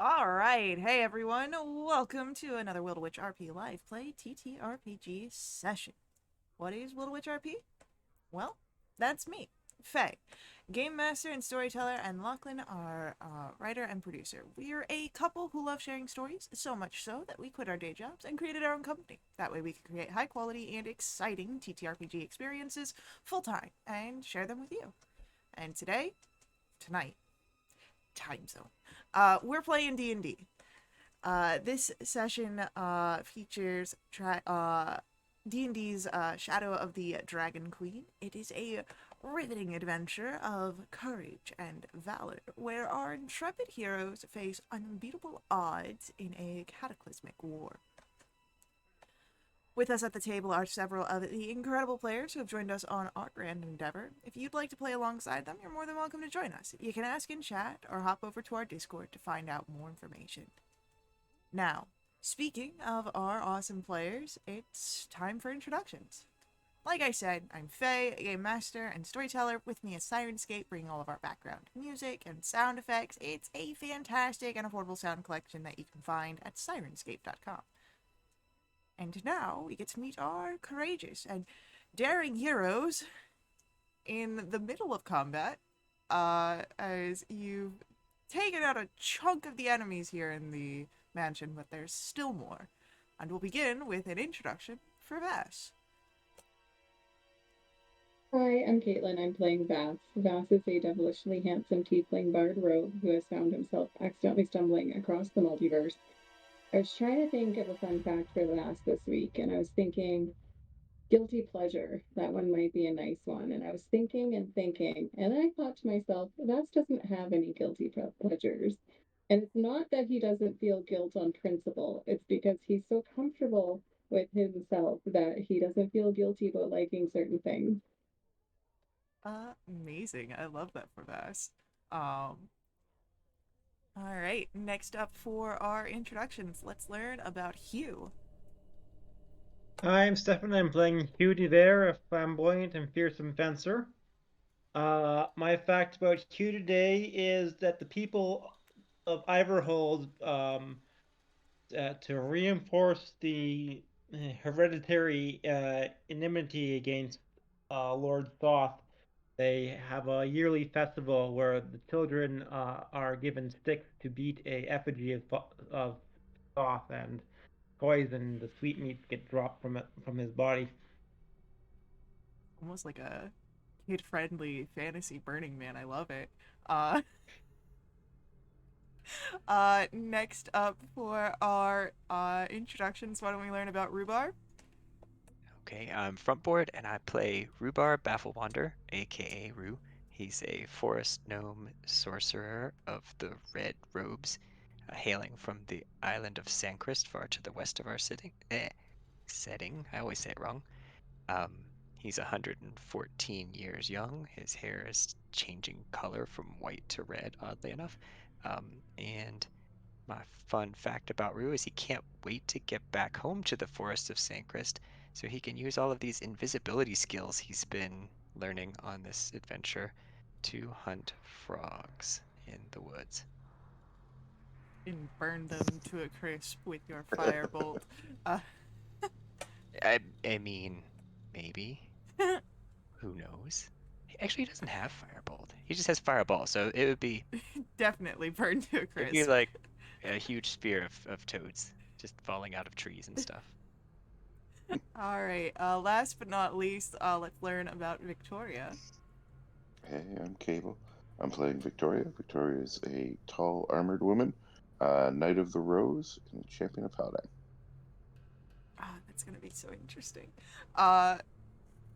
Alright, hey everyone, welcome to another Will Witch RP Live Play TTRPG session. What is Will Witch RP? Well, that's me, Faye. Game master and storyteller, and Lachlan, our writer and producer. We're a couple who love sharing stories, so much so that we quit our day jobs and created our own company. That way we can create high quality and exciting TTRPG experiences full time and share them with you. And tonight, time zone. We're playing D&D. This session features D&D's Shadow of the Dragon Queen. It is a riveting adventure of courage and valor, where our intrepid heroes face unbeatable odds in a cataclysmic war. With us at the table are several of the incredible players who have joined us on our grand endeavor. If you'd like to play alongside them, you're more than welcome to join us. You can ask in chat or hop over to our Discord to find out more information. Now, speaking of our awesome players, it's time for introductions. Like I said, I'm Faye, a game master and storyteller. With me is Sirenscape, bringing all of our background music and sound effects. It's a fantastic and affordable sound collection that you can find at sirenscape.com. And now we get to meet our courageous and daring heroes in the middle of combat, as you've taken out a chunk of the enemies here in the mansion, but there's still more. And we'll begin with an introduction for Vass. Hi, I'm Caitlin. I'm playing Vass. Vass is a devilishly handsome tiefling bard rogue who has found himself accidentally stumbling across the multiverse. I was trying to think of a fun fact for Vass this week, and I was thinking guilty pleasure. That one might be a nice one. And I was thinking and thinking, and then I thought to myself, Vass doesn't have any guilty pleasures. And it's not that he doesn't feel guilt on principle, it's because he's so comfortable with himself that he doesn't feel guilty about liking certain things. Amazing. I love that for Vass. Um, Alright, next up for our introductions, let's learn about Hugh. I'm Stefan. I'm playing Hugh DeVere, a flamboyant and fearsome fencer. My fact about Hugh today is that the people of Iverhold, to reinforce the hereditary enmity against Lord Thoth, they have a yearly festival where the children are given sticks to beat a effigy of Thoth, and poison, the sweetmeats get dropped from his body. Almost like a kid-friendly fantasy Burning Man. I love it. Uh, next up for our introductions, why don't we learn about Rhubarb? Okay, I'm Frontboard and I play Rhubarb Bafflewander, aka Rue. He's a forest gnome sorcerer of the Red Robes, hailing from the island of Sancrist, far to the west of our setting. I always say it wrong. Um, he's 114 years young. His hair is changing color from white to red, oddly enough. And my fun fact about Rue is he can't wait to get back home to the forest of Sancrist so he can use all of these invisibility skills he's been learning on this adventure to hunt frogs in the woods. And burn them to a crisp with your firebolt. Uh, I mean, maybe. Who knows? Actually, he doesn't have Firebolt. He just has Fireball, so definitely burn to a it'd be crisp. like a huge spear of toads just falling out of trees and stuff. Alright, last but not least, let's learn about Victoria. Hey, I'm Cable. I'm playing Victoria. Victoria is a tall, armored woman, Knight of the Rose, and Champion of Paladin. That's gonna be so interesting. Uh,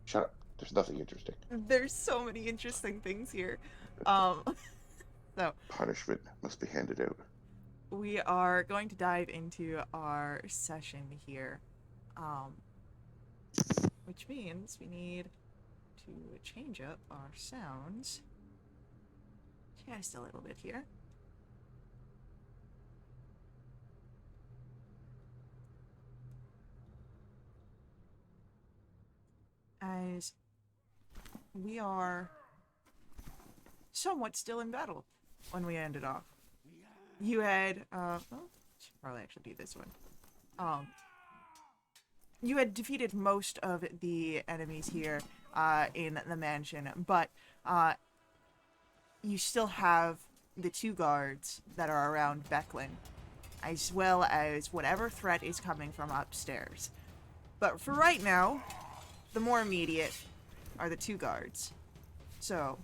Shut up. There's nothing interesting. there's so many interesting things here. Um, so, Punishment must be handed out. we are going to dive into our session here. Um, which means we need to change up our sounds just a little bit here. As we are somewhat still in battle when we ended off. you had should probably actually do this one. You had defeated most of the enemies here in the mansion, but you still have the 2 guards that are around Becklin, as well as whatever threat is coming from upstairs. But for right now, the more immediate are the 2 guards. So,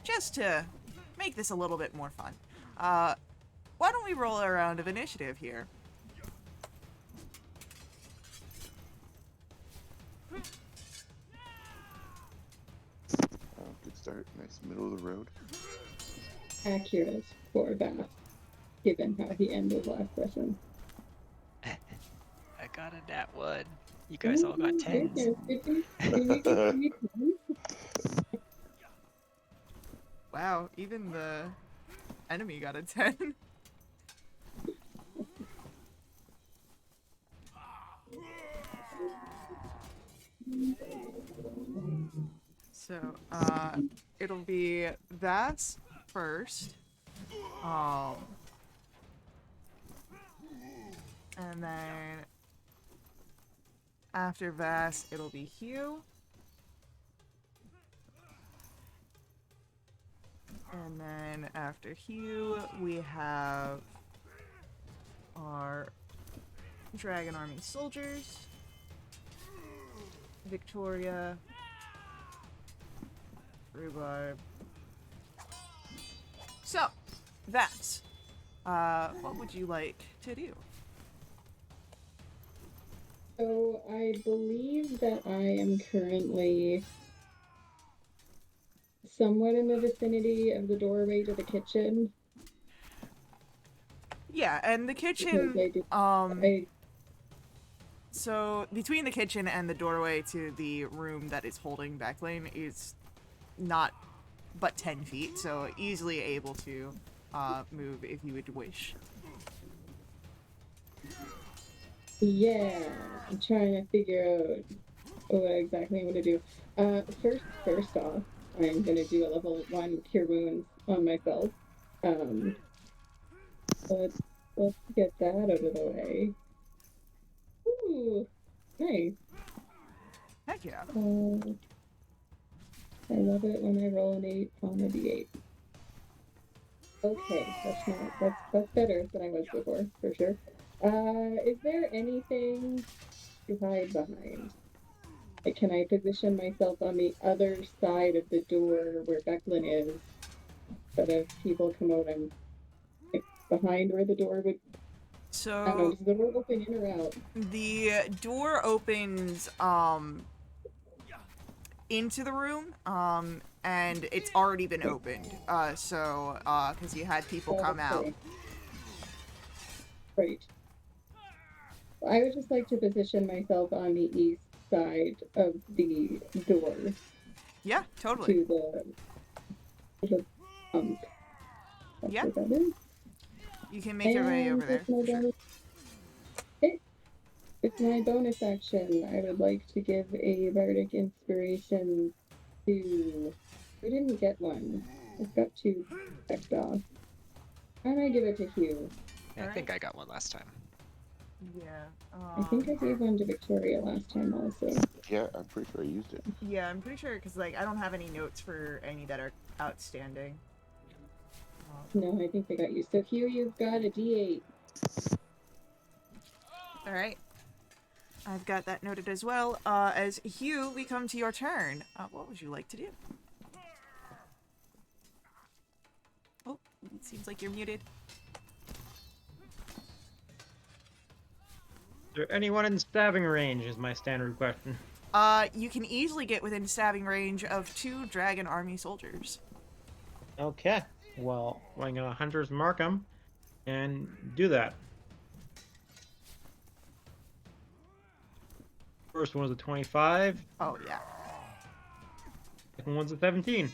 just to make this a little bit more fun, why don't we roll a round of initiative here? Good start. Nice middle of the road. Accurate for Bath, given how he ended last session. I got a nat 1. You guys all got 10s. Wow, even the enemy got a 10. So, it'll be Vass first. And then after Vass, it'll be Hugh. And then after Hugh, we have our Dragon Army soldiers, Victoria, Rhubarb. So, that's what would you like to do? So I believe that I am currently somewhat in the vicinity of the doorway to the kitchen. Yeah, and the kitchen, so between the kitchen and the doorway to the room that is holding Becklin is not but 10 feet, so easily able to move if you would wish. Yeah, I'm trying to figure out what exactly I'm going to do. First off, I'm going to do a level 1 Cure Wounds on myself. Let's get that out of the way. Ooh, nice. Heck yeah. I love it when I roll an 8 on a d8. Okay, that's better than I was before, for sure. Is there anything to hide behind? Like, can I position myself on the other side of the door where Becklin is, so that if people come out, I'm like, behind where the door would... I don't know, So does the door open in or out? the door opens into the room, and it's already been opened. Because you had people come out. Right. I would just like to position myself on the east side of the door. Yeah, totally. To the pump. That's Yeah. what that is. You can make your way over there. For sure. It's my bonus action. I would like to give a bardic inspiration to... Who didn't get one? I've got 2 checked off. Why don't I give it to Hugh? I think I got one last time. Yeah. I think I gave one to Victoria last time also. Yeah, I'm pretty sure I used it. Yeah, I'm pretty sure, because, like, I don't have any notes for any that are outstanding. No, I think they got you. So Hugh, you've got a d8. Alright. I've got that noted as well. As Hugh, we come to your turn. What would you like to do? Oh, it seems like you're muted. Is there anyone in stabbing range is my standard question. You can easily get within stabbing range of 2 Dragon Army soldiers. Okay, well, I'm gonna Hunter's Mark 'em and do that. First one was a 25. Oh, yeah. Second one's a 17.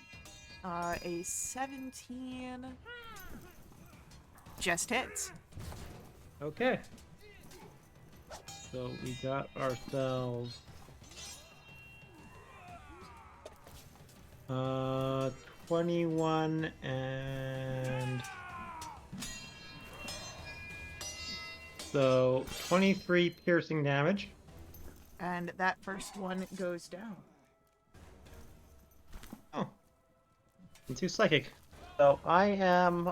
A 17 just hits. Okay. So we got ourselves 21 and So 23 piercing damage. And that first one goes down. Oh. Into psychic. So I am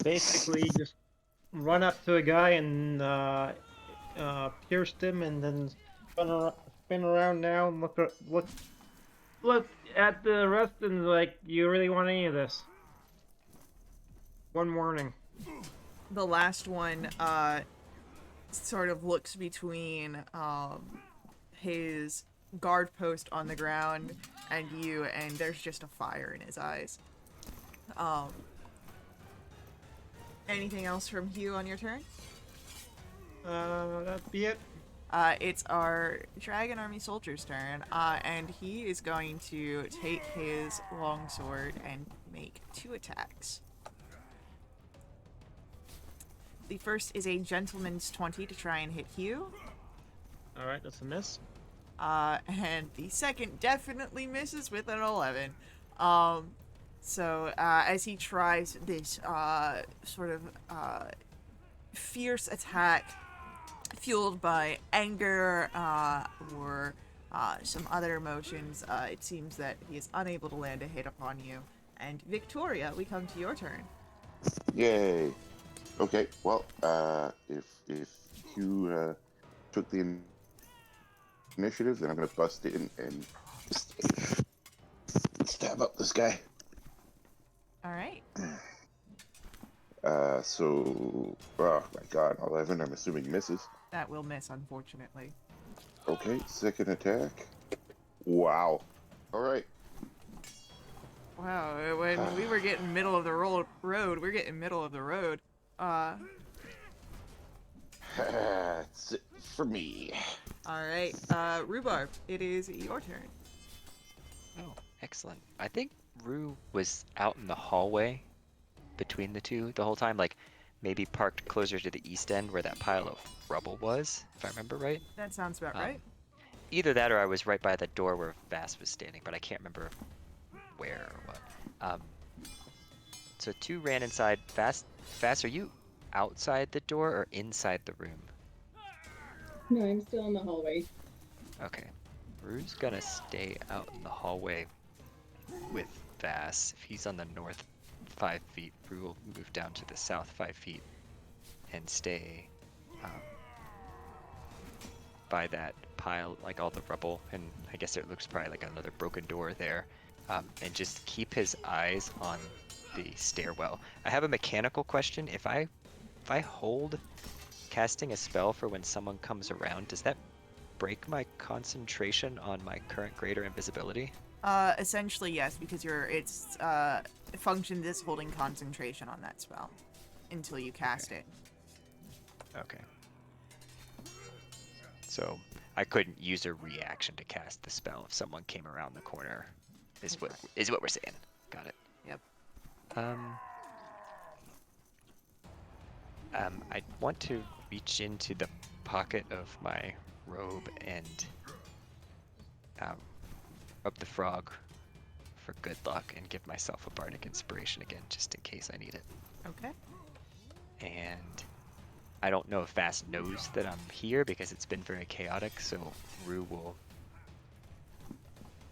basically just run up to a guy and pierced him, and then spin around now and look at the rest and like, you really want any of this? One warning. The last one sort of looks between his guard post on the ground and you, and there's just a fire in his eyes. Anything else from Hugh on your turn? That'd be it. It's our Dragon Army soldier's turn, and he is going to take his longsword and make 2 attacks. The first is a Gentleman's 20 to try and hit Hugh. Alright, that's a miss. And the second definitely misses with an 11. So as he tries this sort of fierce attack, fueled by anger or some other emotions, it seems that he is unable to land a hit upon you. And Victoria, we come to your turn. Yay. Okay, well, if Hugh took the initiative, then I'm going to bust in and just stab up this guy. All right. So, oh my god, 11, I'm assuming misses. That will miss, unfortunately. Okay, second attack. Wow. Alright. Wow, when we were getting middle of the road, we're getting middle of the road. That's it for me. Alright, Rhubarb, it is your turn. Oh, excellent. I think Rue was out in the hallway between the two the whole time, like maybe parked closer to the east end where that pile of rubble was, if I remember right. That sounds about right. Either that or I was right by the door where Vass was standing, but I can't remember where or what. So 2 ran inside. Vass, are you outside the door or inside the room? No, I'm still in the hallway. Okay. Rue's gonna stay out in the hallway with Vass. If he's on the north 5 feet, Rue will move down to the south 5 feet and stay by that pile, like all the rubble, and I guess it looks probably like another broken door there, and just keep his eyes on the stairwell. I have a mechanical question. If I hold casting a spell for when someone comes around, does that break my concentration on my current greater invisibility? Essentially yes, because it's functioned as holding concentration on that spell until you cast it. Okay. So I couldn't use a reaction to cast the spell if someone came around the corner. Is what we're saying. Got it. Yep. I want to reach into the pocket of my robe and rub the frog for good luck and give myself a bardic inspiration again, just in case I need it. Okay. And I don't know if Vass knows that I'm here because it's been very chaotic, so Rue will...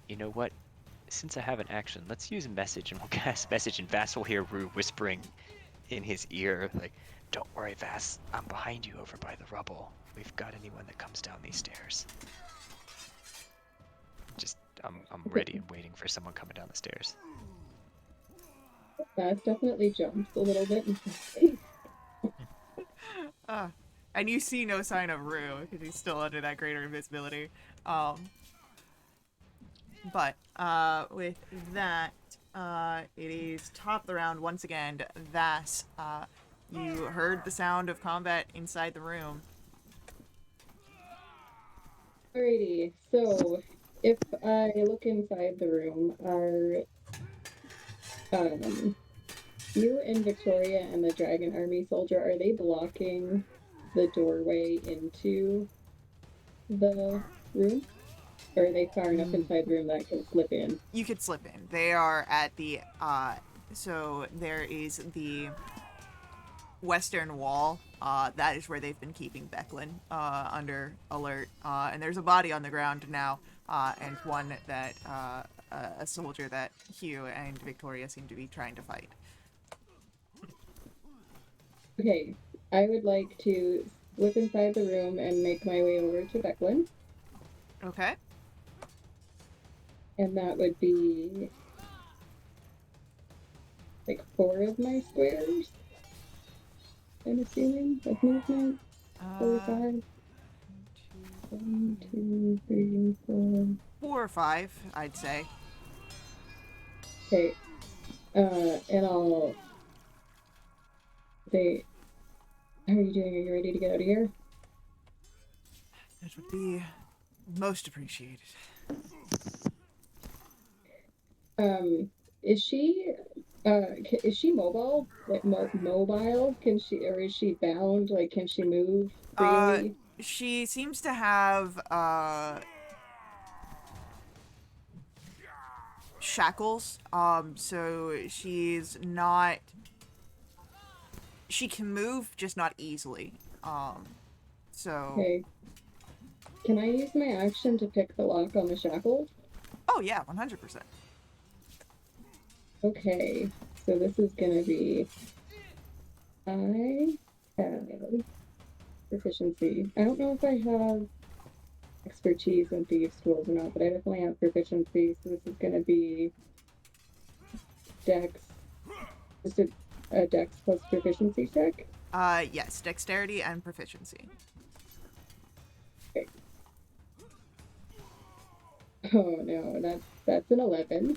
You know what? Since I have an action, let's use message and we'll cast message, and Vass will hear Rue whispering in his ear, like, "Don't worry, Vass, I'm behind you over by the rubble. We've got anyone that comes down these stairs." Just, I'm ready and waiting for someone coming down the stairs. Vass definitely jumps a little bit. And you see no sign of Rue because he's still under that greater invisibility. But with that, it is top of the round once again. Vass, you heard the sound of combat inside the room. Alrighty, so if I look inside the room, are you and Victoria and the Dragon Army soldier, are they blocking the doorway into the room? Or are they far enough inside the room that I can slip in? You could slip in. They are at the, so there is the western wall. That is where they've been keeping Becklin under alert. And there's a body on the ground now, and one that a soldier that Hugh and Victoria seem to be trying to fight. Okay, I would like to slip inside the room and make my way over to Becklin, Okay. and that would be like 4 of my squares. I'm assuming of movement. 4 or 5. 1, 2, 3, 4. 4 or 5, I'd say. Okay. And I'll say, how are you doing? Are you ready to get out of here? That would be most appreciated. Is she mobile? Like mobile? Can she, or is she bound? Like, can she move freely? She seems to have shackles. So she's not. She can move, just not easily. So. Okay. Can I use my action to pick the lock on the shackles? Oh yeah, 100%. Okay. So this is gonna be. I have proficiency. I don't know if I have expertise in thieves' tools or not, but I definitely have proficiency. So this is gonna be Dex. Just a Dex plus proficiency check. Yes, dexterity and proficiency. Okay. Oh no, that's an 11.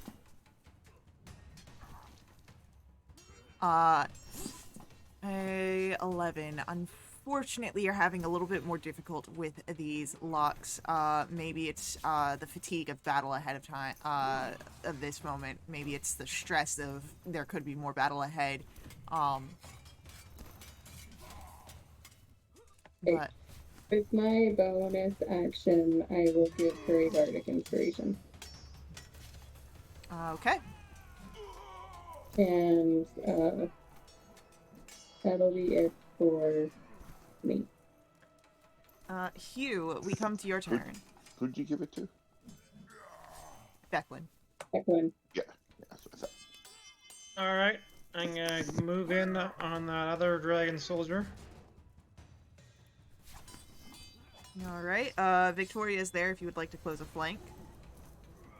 A 11. Unfortunately, you're having a little bit more difficult with these locks. Maybe it's the fatigue of battle ahead of time, of this moment. Maybe it's the stress of there could be more battle ahead. But With my bonus action, I will give her a bardic inspiration. okay. And that'll be it for me. Hugh, we come to your turn. Who'd you give it to? Declan. Declan. Yeah, that's what I thought. All right, I'm gonna move in on that other dragon soldier. Alright, Victoria's there if you would like to close a flank.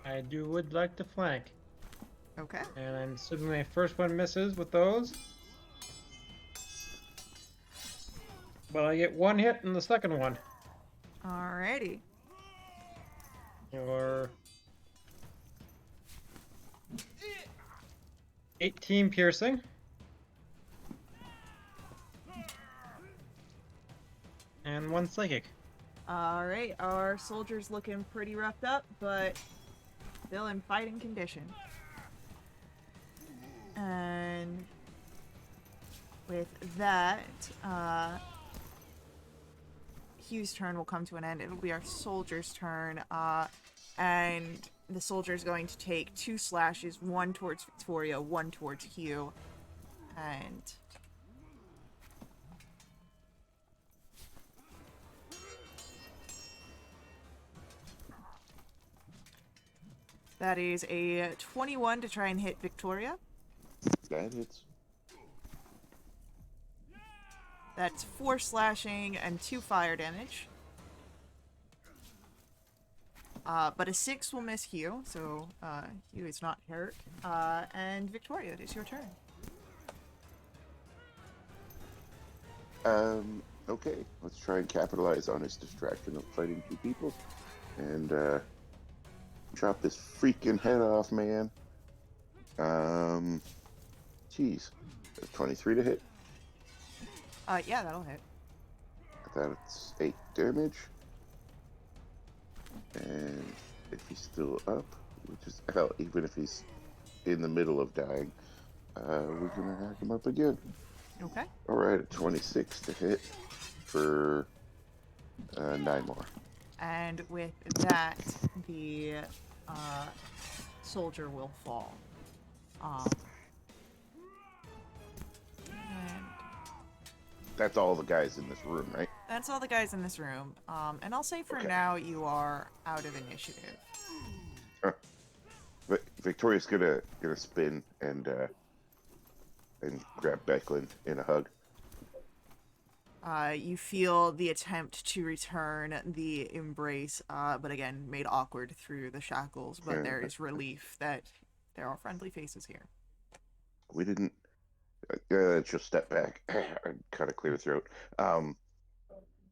I would like to flank, Okay. and I'm assuming my first one misses with those. But I get 1 hit in the second one. Alrighty. Your 18 piercing. And 1 psychic. Alright, our soldier's looking pretty roughed up, but still in fighting condition. And with that, Hugh's turn will come to an end. It'll be our soldier's turn, and the soldier's going to take 2 slashes, 1 towards Victoria, 1 towards Hugh, and that is a 21 to try and hit Victoria. That hits. That's 4 slashing and 2 fire damage. But a 6 will miss Hugh, so Hugh is not hurt. And Victoria, it is your turn. Okay, let's try and capitalize on his distraction of fighting 2 people. And, chop this freaking head off, man. Jeez. 23 to hit. Yeah, that'll hit. That's 8 damage. And if he's still up, which is hell, even if he's in the middle of dying, we're gonna hack him up again. Okay. Alright, a 26 to hit for 9 more. And with that, the soldier will fall. And that's all the guys in this room, right? That's all the guys in this room. And I'll say for Okay. now you are out of initiative. Victoria's gonna spin and grab Becklin in a hug. You feel the attempt to return the embrace, but again, made awkward through the shackles. But there is relief that there are friendly faces here. We didn't. Just step back and kind of clear the throat.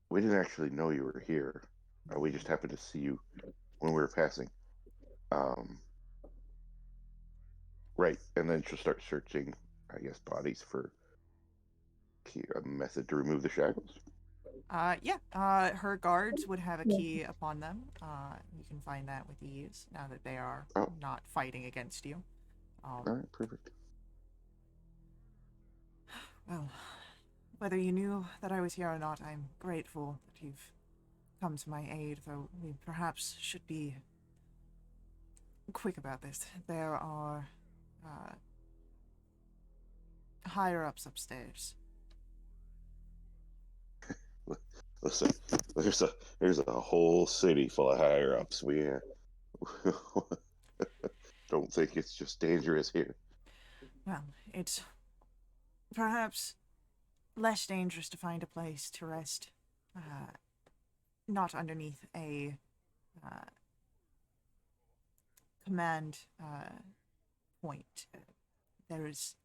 We didn't actually know you were here. We just happened to see you when we were passing. Right, and then she'll start searching, I guess, bodies for a method to remove the shackles. Yeah. Her guards would have a key upon them. You can find that with ease now that they are not fighting against you. All right, perfect. Well, whether you knew that I was here or not, I'm grateful that you've come to my aid, though we perhaps should be quick about this. There are higher-ups upstairs. Listen, there's a whole city full of higher ups. We don't think it's just dangerous here. Well, it's perhaps less dangerous to find a place to rest, not underneath a command point. There is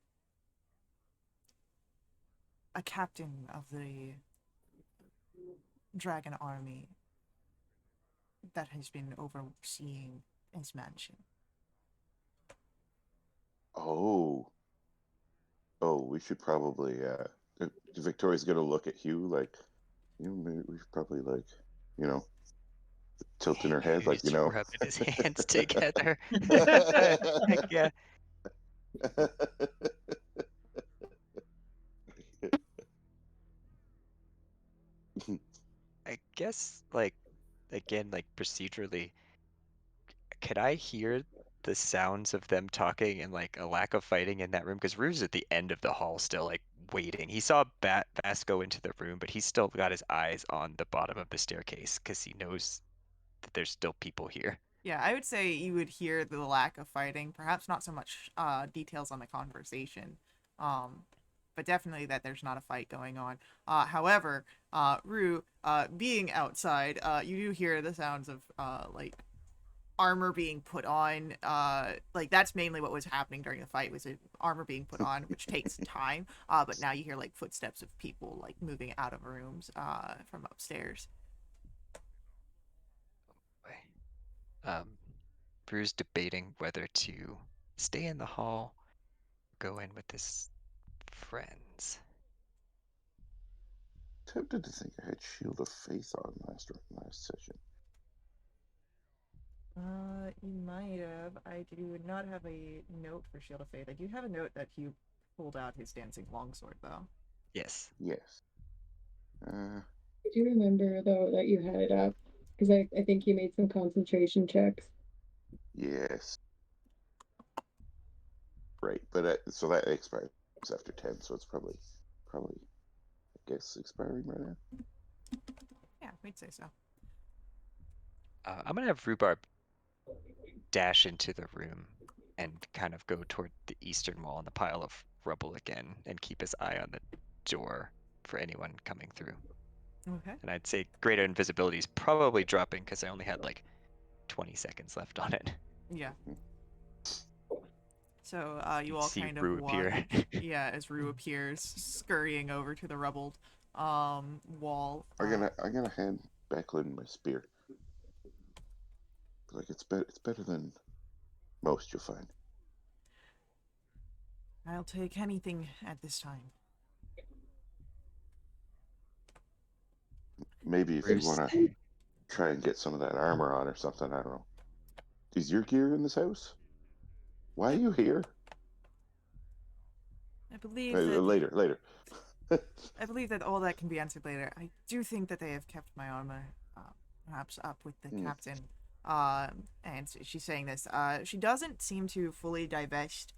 a captain of the dragon army that has been overseeing his mansion. Oh, we should probably. Victoria's gonna look at Hugh like, maybe we should probably tilting her head like, He's rubbing his hands together. Heck yeah. I guess, again, procedurally, could I hear the sounds of them talking and a lack of fighting in that room? Because Rue's at the end of the hall still waiting. He saw Bass go into the room, but he's still got his eyes on the bottom of the staircase because he knows that there's still people here. Yeah, I would say you would hear the lack of fighting, perhaps not so much details on the conversation, but definitely that there's not a fight going on. However, Rue, being outside, you do hear the sounds of armor being put on. That's mainly what was happening during the fight, was armor being put on, which takes time. But now you hear footsteps of people moving out of rooms from upstairs. Rue's debating whether to stay in the hall, go in with his friends. Tempted to think I had Shield of Faith on last session. You might have. I do not have a note for Shield of Faith. I do have a note that Hugh pulled out his dancing longsword, though. Yes. Yes. I do remember, though, that you had it up, because I think you made some concentration checks. Yes. Right, but so that expires after 10, so it's probably, I guess, expiring right now. Yeah, we'd say so. I'm gonna have Rhubarb dash into the room and kind of go toward the eastern wall on the pile of rubble again and keep his eye on the door for anyone coming through. Okay. And I'd say greater invisibility is probably dropping because I only had 20 seconds left on it. Yeah. So you all See kind Rue of appear. yeah, as Rue appears, scurrying over to the rubbled wall. I'm gonna hand Becklin my spear. It's better than most you'll find. I'll take anything at this time. Maybe if you want to try and get some of that armor on or something, I don't know. Is your gear in this house? Why are you here? I believe that Later. I believe that all that can be answered later. I do think that they have kept my armor, perhaps up with the captain. And she's saying this. She doesn't seem to fully divest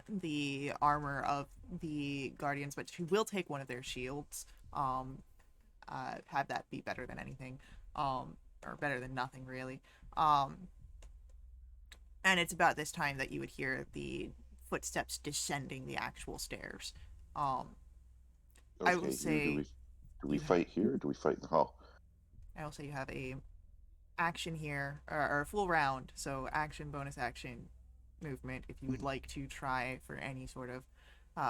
the armor of the guardians, but she will take one of their shields. Have that be better than anything, or better than nothing, really. And it's about this time that you would hear the footsteps descending the actual stairs. I will Okay, here say do we you fight here or do we fight in the hall? I will say you have a action here, or a full round, so action, bonus action, movement. If you would like to try for any sort of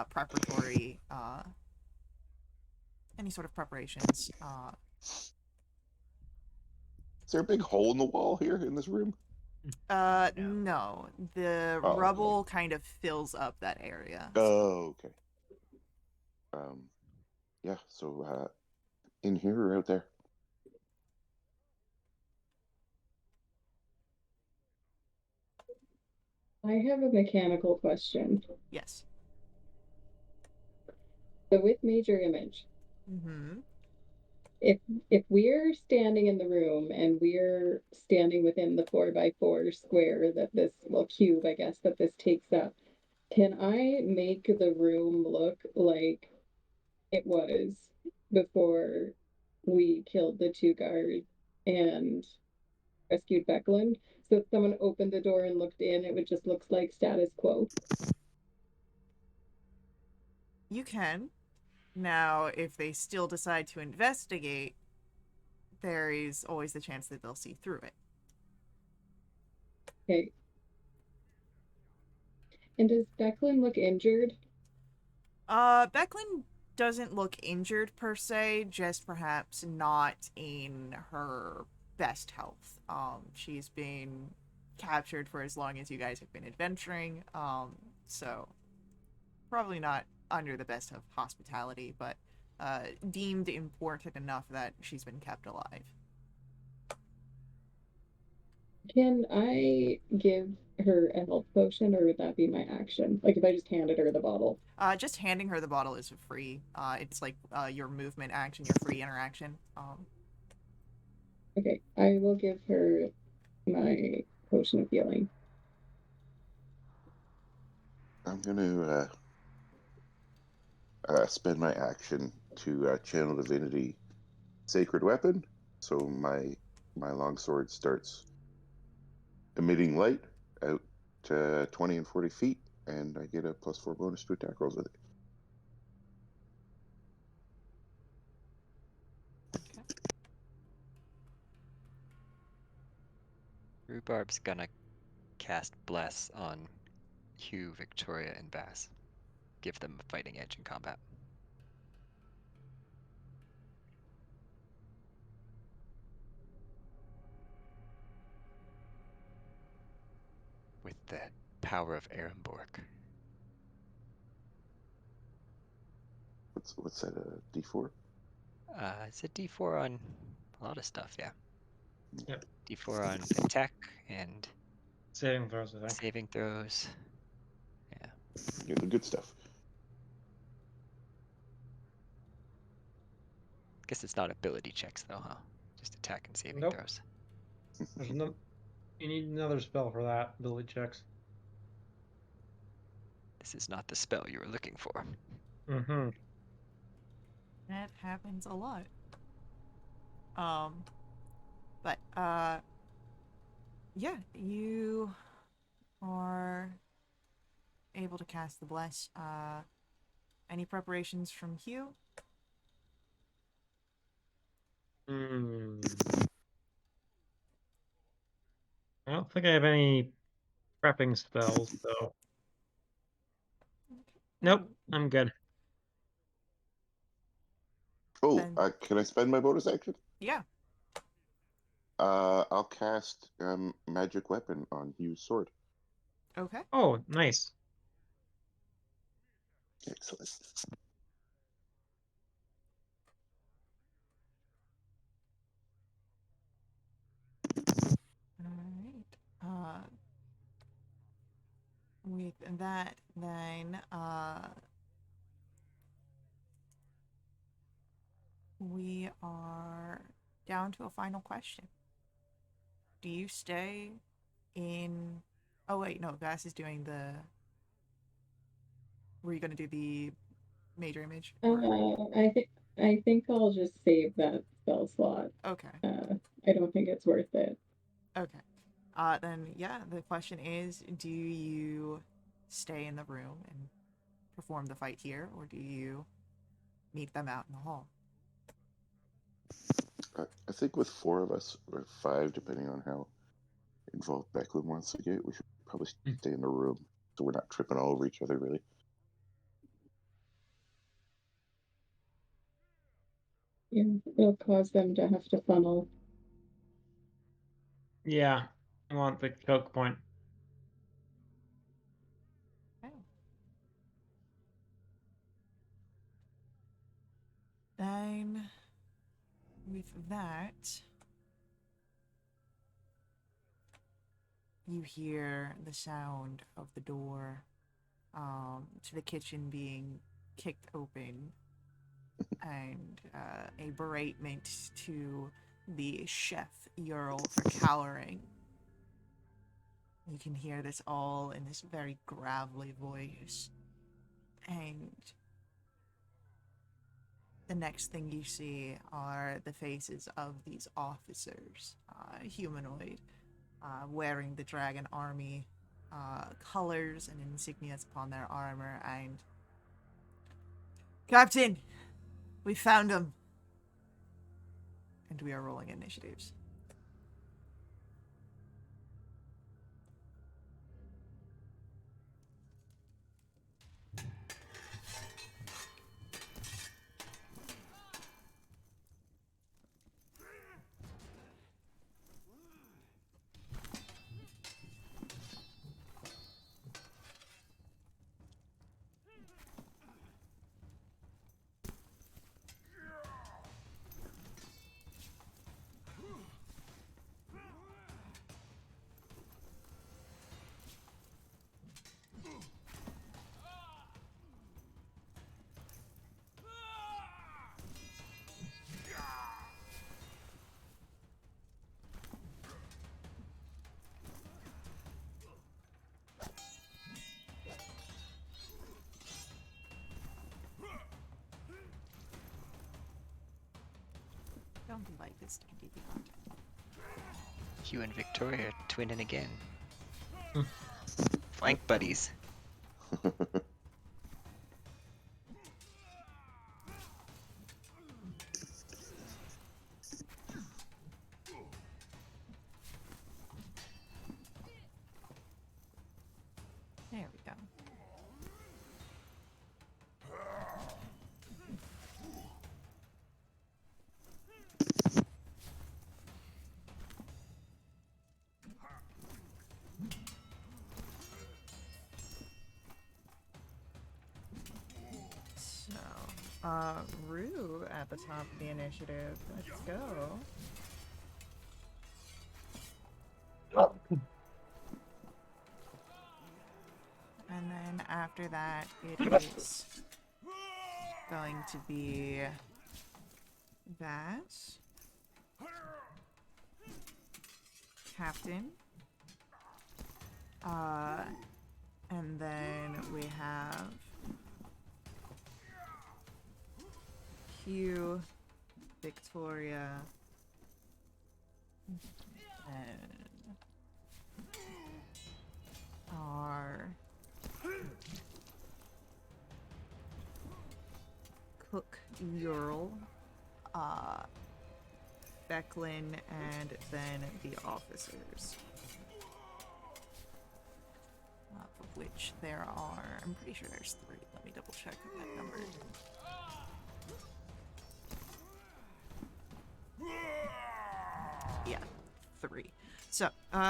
preparatory, any sort of preparations. Is there a big hole in the wall here in this room? No, the Oh, okay. rubble kind of fills up that area. Oh, okay. Yeah. So, in here or out there? I have a mechanical question. Yes. So with major image, Mm-hmm. if we're standing in the room and we're standing within the 4x4 square that this, well, cube, I guess, that this takes up, can I make the room look like it was before we killed the two guards and rescued Becklin? So if someone opened the door and looked in, it would just look like status quo. You can. Now, if they still decide to investigate, there is always the chance that they'll see through it. Okay. And does Becklin look injured? Becklin doesn't look injured per se, just perhaps not in her best health. She's been captured for as long as you guys have been adventuring, so probably not under the best of hospitality, but deemed important enough that she's been kept alive. Can I give her a health potion, or would that be my action? Like if I just handed her the bottle? Just handing her the bottle is free. It's like your movement action, your free interaction. Okay, I will give her my potion of healing. I'm gonna spend my action to channel divinity sacred weapon. So my longsword starts emitting light out to 20 and 40 feet, and I get a +4 bonus to attack rolls with it. Rhubarb's gonna cast Bless on Hugh, Victoria, and Bass. Give them a fighting edge in combat. With the power of Ehrenborg. What's that? A D4? It's a D4 on a lot of stuff, yeah. Yep. D4 on attack and Saving throws, I think. saving throws. Yeah. Yeah, the good stuff. Guess it's not ability checks though, huh? Just attack and saving Nope. throws. There's no. You need another spell for that. Ability checks. This is not the spell you were looking for. Mm-hmm. That happens a lot. But yeah, you are able to cast the bless. Any preparations from Hugh? I don't think I have any prepping spells, so. Nope, I'm good. Oh, Then can I spend my bonus action? yeah. I'll cast magic weapon on Hugh's sword. Okay. Oh, nice. Excellent. All right. With that, then we are down to a final question. do you stay in... Oh, wait, no, Vass is doing the... Were you going to do the major image? I think I'll just save that spell slot. Okay. I don't think it's worth it. Okay. Then, yeah, the question is, do you stay in the room and perform the fight here, or do you meet them out in the hall? I think with 4 of us, or 5, depending on how involved Becklin wants to get, we should probably stay in the room so we're not tripping all over each other, really. Yeah, it'll cause them to have to funnel. Yeah, I want the choke point. Okay. Then, with that, you hear the sound of the door to the kitchen being kicked open, and a beratement to the chef Ural for cowering. You can hear this all in this very gravelly voice. And the next thing you see are the faces of these officers, humanoid, wearing the Dragon Army colors and insignias upon their armor, and... Captain! We found him! And we are rolling initiatives. Don't like this D&D Beyond. You and Victoria are twinning again. Flank buddies. There we go. So, Rue at the top of the initiative. Let's go. And then after that, it is going to be Vass, Captain, and then we have Q, Victoria, and our cook Ural, Becklin, and then the officers. Of which there are, I'm pretty sure there's 3. Let me double check that number. Yeah, 3. So,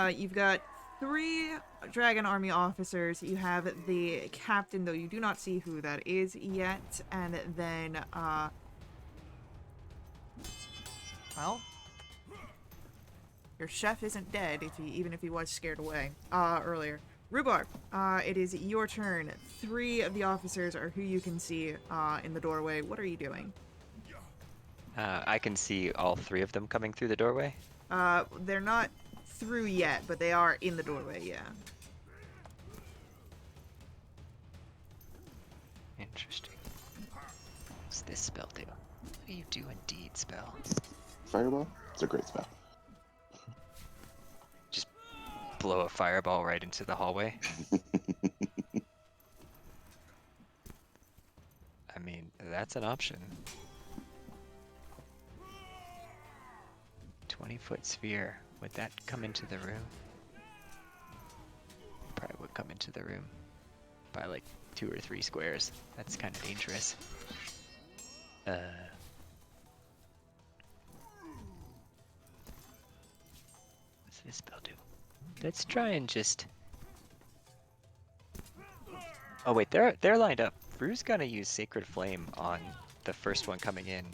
you've got 3 Dragon Army officers. You have the captain, though you do not see who that is yet. And then, well, your chef isn't dead, even if he was scared away earlier. Rhubarb, it is your turn. 3 of the officers are who you can see in the doorway. What are you doing? I can see all 3 of them coming through the doorway. They're not through yet, but they are in the doorway, yeah. Interesting. What's this spell do? What do you do indeed, spell? Fireball? It's a great spell. Just blow a fireball right into the hallway? I mean, that's an option. 20-foot sphere. Would that come into the room? Probably would come into the room by like 2 or 3 squares. That's kind of dangerous. What's this spell do? Let's try and just... Oh wait, they're lined up. Rue's gonna use Sacred Flame on the first one coming in,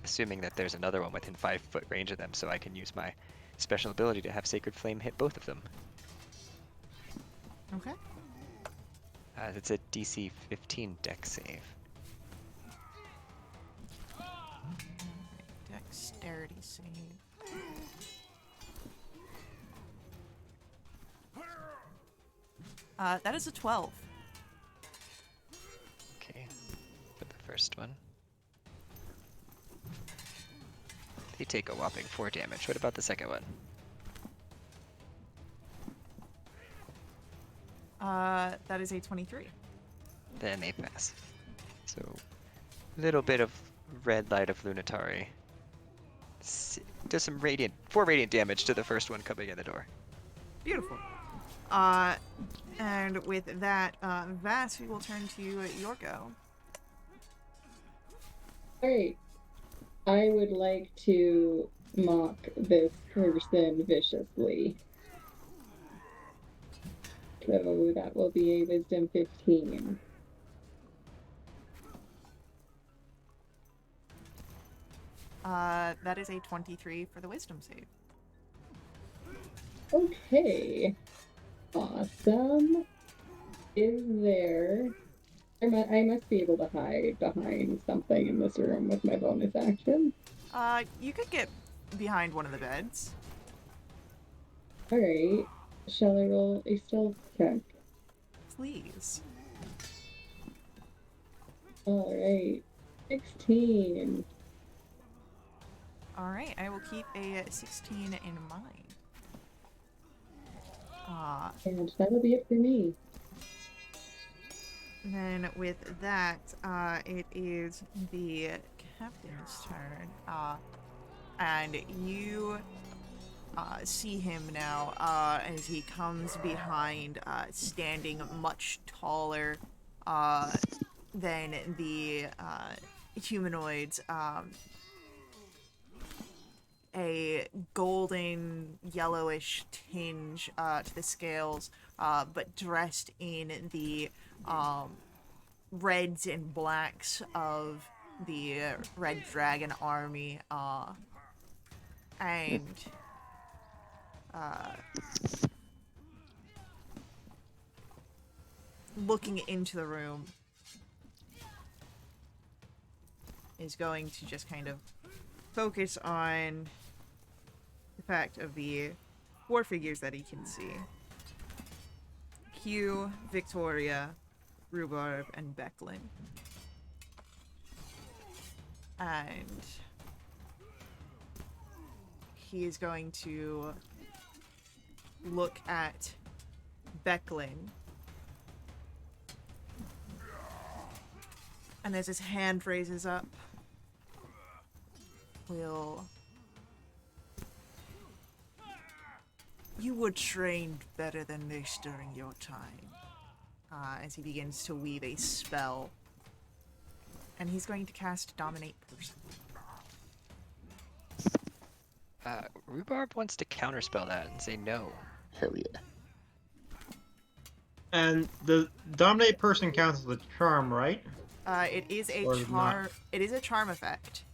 assuming that there's another one within 5-foot range of them, so I can use my special ability to have Sacred Flame hit both of them. Okay. It's a DC 15 dex save. Dexterity save. That is a 12. Okay, for the first one. They take a whopping 4 damage. What about the second one? That is a 23. Then they pass. So, a little bit of red light of Lunatari. Does some 4 radiant damage to the first one coming in the door. Beautiful. And with that, Vass, we will turn to your go. Alright. I would like to mock this person viciously. So that will be a wisdom 15. That is a 23 for the wisdom save. Okay. Awesome. Is there... I must be able to hide behind something in this room with my bonus action. You could get behind one of the beds. Alright. Shall I roll a stealth check? Please. Alright. 16. Alright, I will keep a 16 in mind. And that'll be it for me. Then with that, it is the captain's turn. And you see him now as he comes behind, standing much taller than the humanoids. A golden yellowish tinge to the scales, but dressed in the reds and blacks of the Red Dragon army, and looking into the room is going to just kind of focus on the fact of the 4 figures that he can see. Hugh, Victoria, Rhubarb, and Becklin. And he is going to look at Becklin. And as his hand raises up, You were trained better than this during your time. As he begins to weave a spell. And he's going to cast Dominate Person. Rhubarb wants to counterspell that and say no. Hell yeah. And the dominate person counts as a charm, right? It is a Or is it not? charm. It is a charm effect.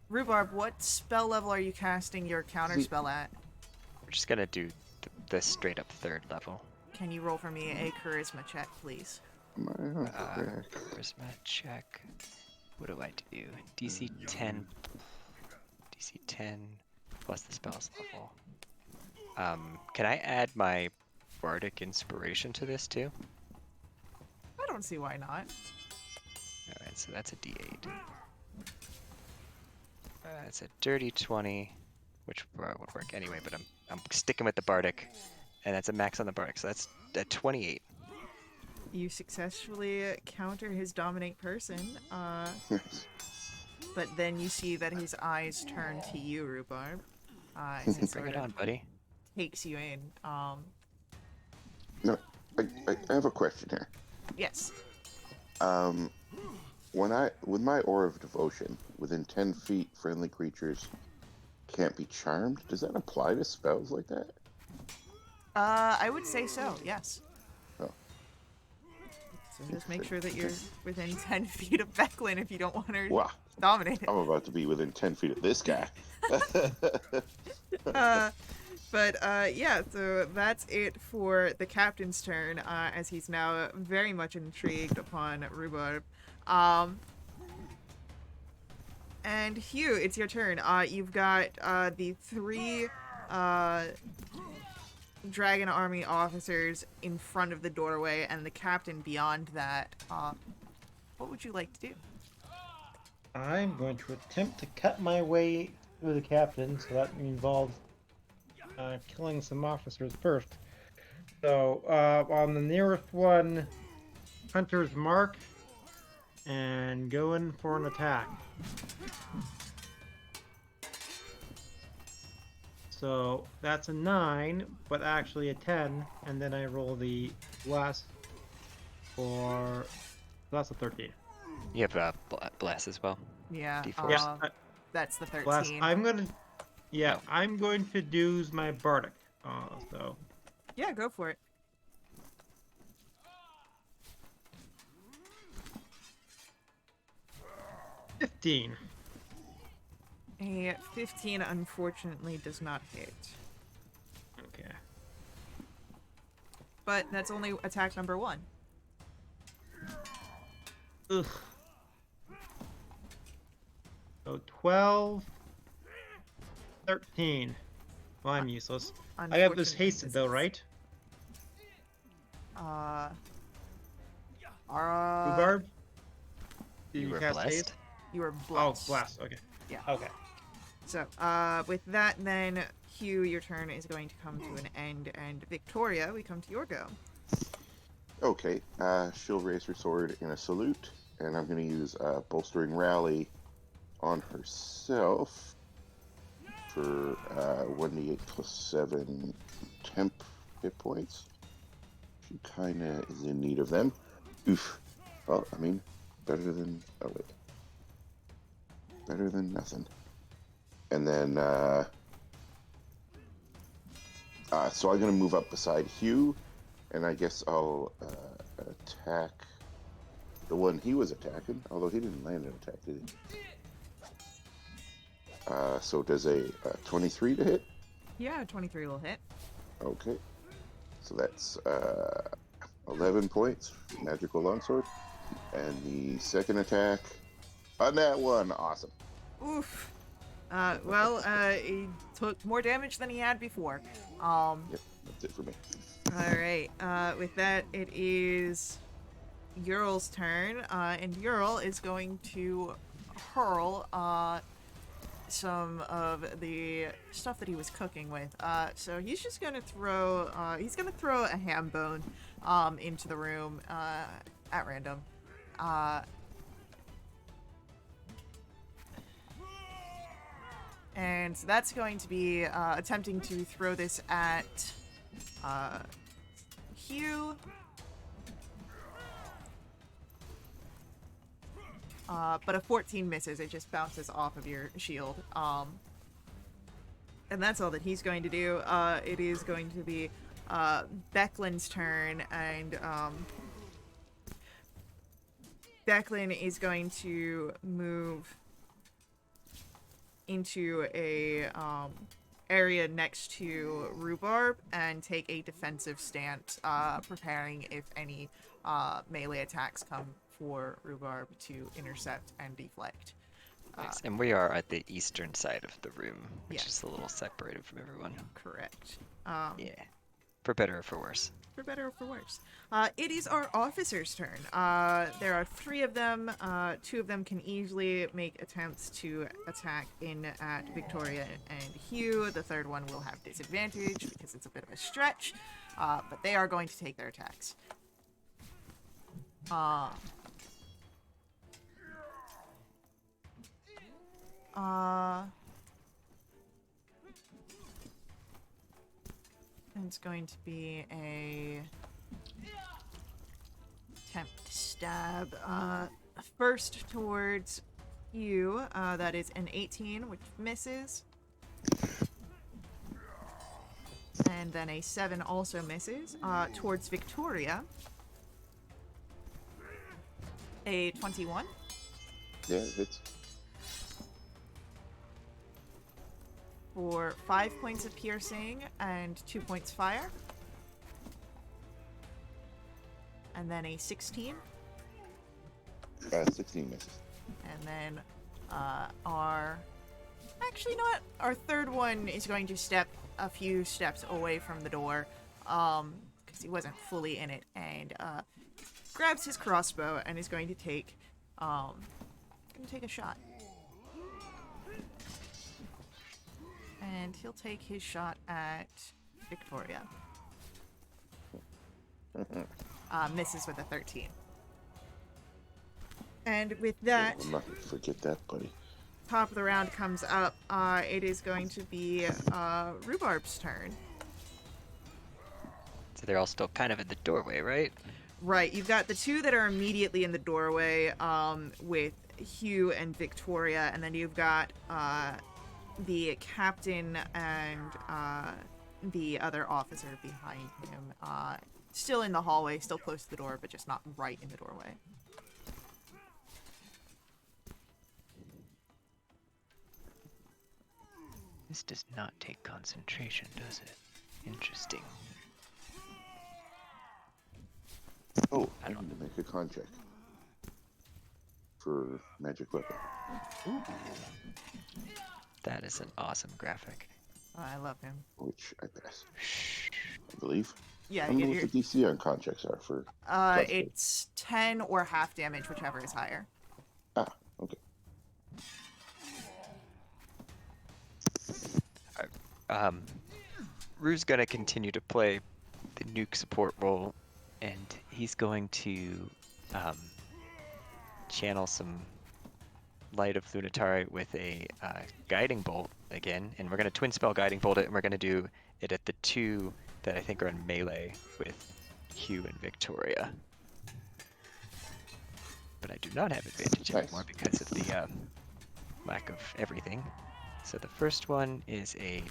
Rhubarb, what spell level are you casting your counterspell at? We're just gonna do the straight up 3rd level. Can you roll for me a charisma check, please? Charisma check. What do I do? DC 10. DC 10 plus the spell's level. Can I add my bardic inspiration to this too? I don't see why not. All right, so that's a D8. It's a dirty 20, which would work anyway, but I'm sticking with the bardic, and that's a max on the bardic, so that's a 28. You successfully counter his dominate person, but then you see that his eyes turn to you, Rhubarb, as he Bring sort it of on, buddy. takes you in. No, I have a question here. Yes. With my Aura of Devotion, within 10 feet, friendly creatures can't be charmed. Does that apply to spells like that? I would say so, yes. Oh. So just make sure that you're within 10 feet of Becklin if you don't want her Wow, dominated. I'm about to be within 10 feet of this guy. Yeah, so that's it for the captain's turn, as he's now very much intrigued upon Rhubarb. And Hugh, it's your turn. You've got the 3 Dragon Army officers in front of the doorway and the captain beyond that. What would you like to do? I'm going to attempt to cut my way through the captain, so that involves killing some officers first. So, on the nearest one, Hunter's Mark, and go in for an attack. So, that's a 9, but actually a 10, and then I roll the blast for... That's a 13. You have blast as well. Yeah, D4s. that's the 13. Blast. I'm going to use my bardic. So Yeah, go for it. $15. A 15 unfortunately does not hit. Okay. But that's only attack number 1. Ugh. So 12, 13. Well, I'm useless. I have this Unfortunately, hasted though, right? Rhubarb? Did You were cast blessed? haste? You were Oh, blessed. blast. Okay. Yeah. Okay. So, with that, then, Hugh, your turn is going to come to an end, and Victoria, we come to your go. Okay, she'll raise her sword in a salute, and I'm going to use Bolstering Rally on herself for 1d8 plus 7 temp hit points. She kind of is in need of them. Oof. Well, I mean, better than... Oh, wait. Better than nothing. And then, so I'm going to move up beside Hugh, and I guess I'll attack the one he was attacking, although he didn't land an attack, did he? So does a 23 to hit? Yeah, 23 will hit. Okay. So that's 11 points, magical longsword. And the second attack, on that one, awesome. Oof. He took more damage than he had before. Yep, that's it for me. Alright, with that, it is Ural's turn, and Ural is going to hurl, some of the stuff that he was cooking with. So he's just gonna throw, a ham bone, into the room, at random. And so that's going to be, attempting to throw this at, Hugh. But a 14 misses. It just bounces off of your shield. And that's all that he's going to do. It is going to be Becklin's turn, and Becklin is going to move into a area next to Rhubarb and take a defensive stance, preparing if any melee attacks come for Rhubarb to intercept and deflect. Nice. And we are at the eastern side of the room, which Yeah. is a little separated from everyone. Correct. Yeah. For better or for worse. For better or for worse. It is our officer's turn. There are 3 of them. 2 of them can easily make attempts to attack in at Victoria and Hugh. The third one will have disadvantage because it's a bit of a stretch. But they are going to take their attacks. It's going to be a attempt to stab. First towards you. That is an 18, which misses. And then a 7 also misses. Towards Victoria. A 21. Yeah, it hits. For 5 points of piercing and 2 points fire. And then a 16. 16 misses. And then actually not. Our third one is going to step a few steps away from the door, because he wasn't fully in it, and grabs his crossbow and is going to take a shot. And he'll take his shot at Victoria. Misses with a 13. And with that, I'm not gonna forget that, buddy. top of the round comes up. It is going to be Rhubarb's turn. So they're all still kind of in the doorway, right? Right, you've got the 2 that are immediately in the doorway, with Hugh and Victoria, and then you've got the captain and the other officer behind him. Still in the hallway, still close to the door, but just not right in the doorway. This does not take concentration, does it? Interesting. Oh, I need to make a contract for magic weapon. That is an awesome graphic. Oh, I love him. Which I pass, I believe. Yeah, I don't know you're, what the DC on contracts are for. plus it's 10 or half damage, whichever is higher. Okay. Rue's gonna continue to play the nuke support role, and he's going to channel some Light of Lunatari with a guiding bolt again, and we're gonna twin spell guiding bolt it, and we're gonna do it at the 2 that I think are in melee with Hugh and Victoria. But I do not have advantage Nice. anymore because of the lack of everything. So the first one is a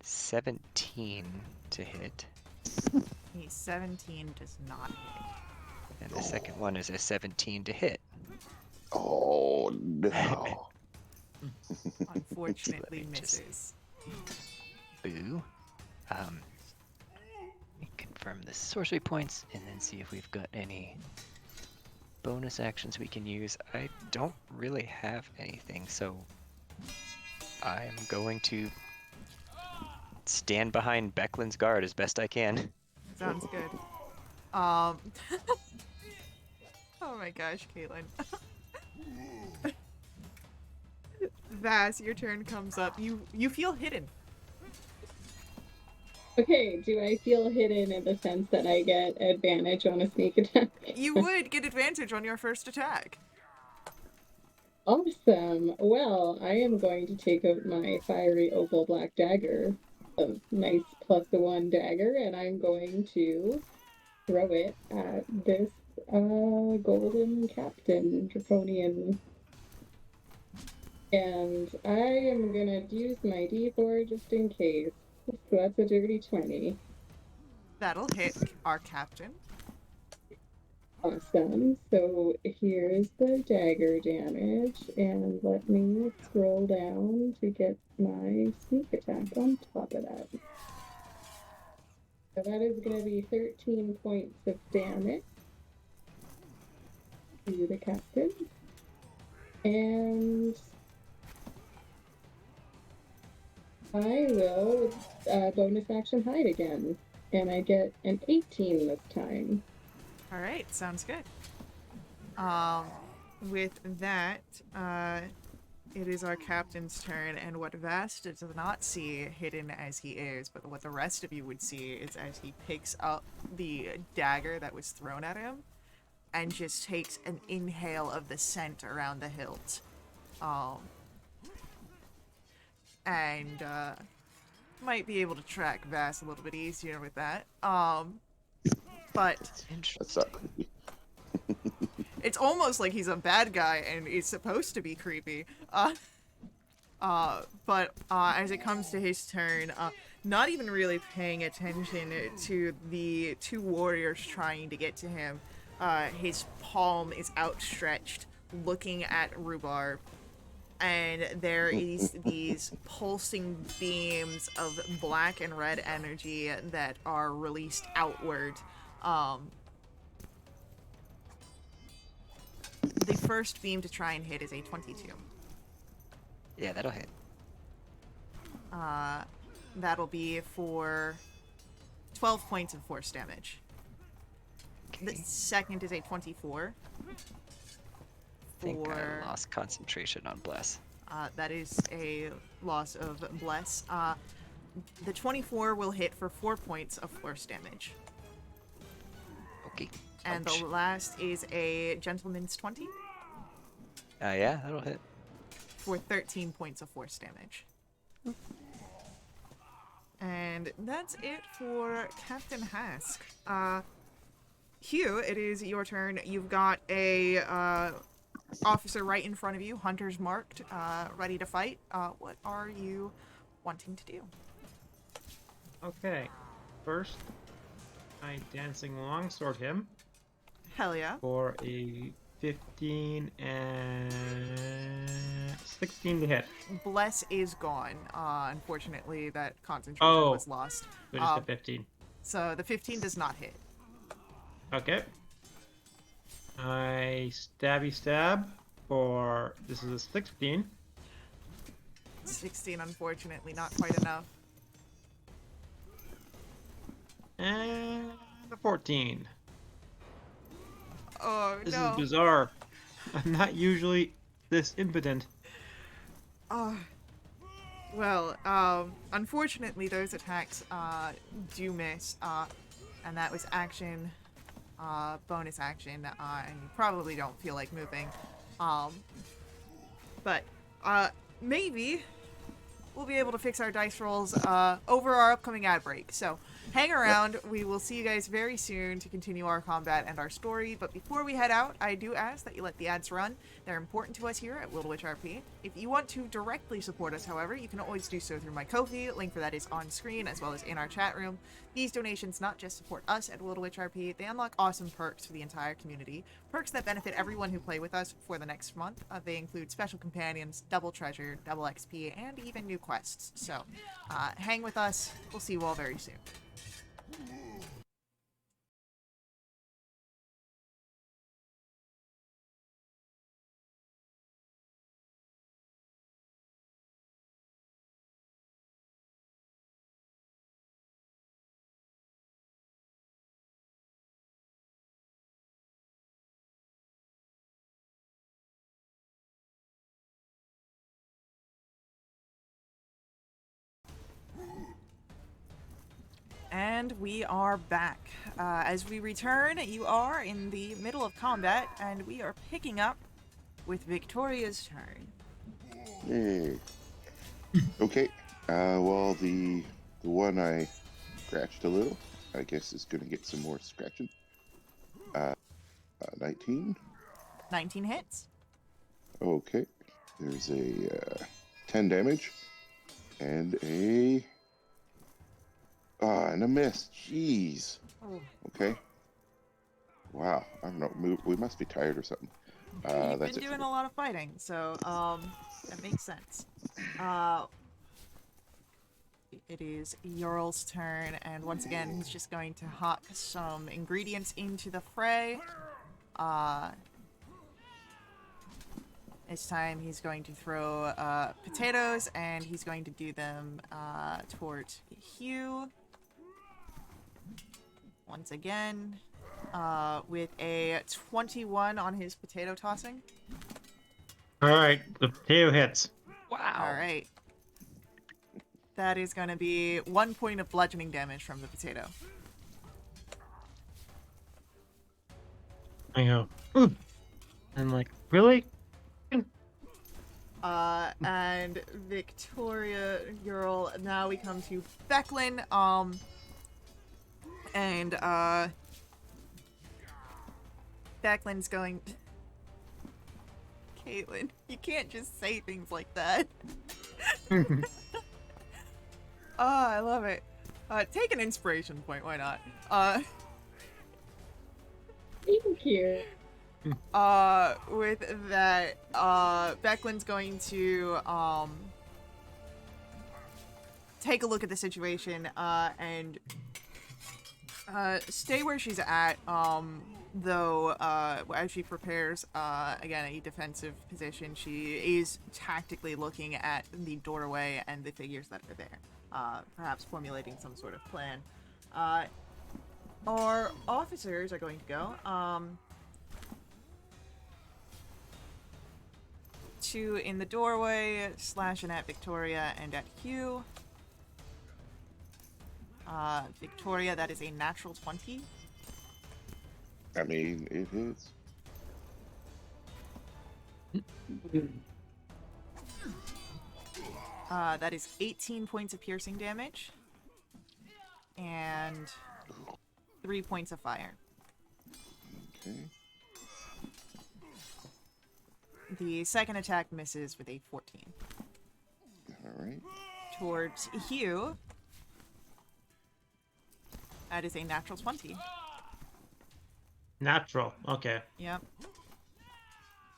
17 to hit, A 17 does not hit. and the second one is a 17 to hit. Oh no. Unfortunately Let me just- misses. Boo. Let me confirm the sorcery points and then see if we've got any bonus actions we can use. I don't really have anything, so I'm going to stand behind Becklin's guard as best I can. Sounds good. Oh my gosh, Caitlin. Vass, your turn comes up. You feel hidden. Okay, do I feel hidden in the sense that I get advantage on a sneak attack? You would get advantage on your first attack. Awesome. Well, I am going to take out my fiery opal black dagger, a nice +1 dagger, and I'm going to throw it at this golden captain, draconian. And I am gonna use my D4 just in case. So that's a dirty 20. That'll hit our captain. Awesome. So here's the dagger damage, and let me scroll down to get my sneak attack on top of that. So that is going to be 13 points of damage to the captain. And I will bonus action hide again. And I get an 18 this time. All right, sounds good. With that, it is our captain's turn, and what Vast does not see, hidden as he is, but what the rest of you would see is as he picks up the dagger that was thrown at him and just takes an inhale of the scent around the hilt. And might be able to track Vast a little bit easier with that. But That's not creepy. it's almost like he's a bad guy and is supposed to be creepy. But as it comes to his turn, not even really paying attention to the two warriors trying to get to him, his palm is outstretched, looking at Rhubarb, and there is these pulsing beams of black and red energy that are released outward. The first beam to try and hit is a 22. Yeah, that'll hit. That'll be for 12 points of force damage. The Okay. second is a 24. I think I For lost concentration on Bless. that is a loss of bless. The 24 will hit for 4 points of force damage. Okay. And Ouch. the last is a gentleman's 20 Yeah, that'll hit. for 13 points of force damage. And that's it for Captain Hask. Hugh, it is your turn. You've got a officer right in front of you, hunters marked, ready to fight. What are you wanting to do? Okay. First, I dancing longsword him Hell yeah. for a 15 and 16 to hit. Bless is gone. Unfortunately, that concentration Oh. was lost. So just a 15. So the 15 does not hit. Okay. I stabby stab for this is a 16 16, unfortunately, not quite enough. and a 14. Oh, This no. is bizarre. I'm not usually this impotent. Oh. Well, unfortunately, those attacks do miss, and that was action, bonus action, and you probably don't feel like moving. But maybe we'll be able to fix our dice rolls over our upcoming ad break. So hang around. We will see you guys very soon to continue our combat and our story. But before we head out, I do ask that you let the ads run. They're important to us here at WRP. If you want to directly support us, however, you can always do so through my Ko-fi. Link for that is on screen as well as in our chat room. These donations not just support us at WRP, they unlock awesome perks for the entire community. Perks that benefit everyone who play with us for the next month. They include special companions, double treasure, double XP, and even new quests. So hang with us. We'll see you all very soon. And we are back. As we return, you are in the middle of combat, and we are picking up with Victoria's turn. Yay. Okay. Well, the one I scratched a little, I guess, is going to get some more scratching. 19. 19 hits. Okay. There's a 10 damage and a and a miss. Jeez. Oh. Okay. Wow. I don't know. We must be tired or something. You've That's been it for doing me. a lot of fighting, so that makes sense. It is Url's turn, and once again, he's just going to huck some ingredients into the fray. This time he's going to throw potatoes, and he's going to do them towards Hugh. Once again, with a 21 on his potato tossing. All right, the potato hits. Wow. All right. That is going to be 1 point of bludgeoning damage from the potato. I go, ooh. I'm like, really? And Victoria girl. Now we come to Becklin. And Becklin's going. Caitlin, you can't just say things like that. Oh, I love it. Take an inspiration point. Why not? Thank you. With that, Becklin's going to take a look at the situation and stay where she's at. Though as she prepares again a defensive position, she is tactically looking at the doorway and the figures that are there, perhaps formulating some sort of plan. Our officers are going to go. Two in the doorway, slashing at Victoria and at Hugh. Victoria, that is a natural 20. I mean, it is. That is 18 points of piercing damage. And 3 points of fire. Okay. The second attack misses with a 14. All right. Towards Hugh. That is a natural 20. Natural. Okay. Yep.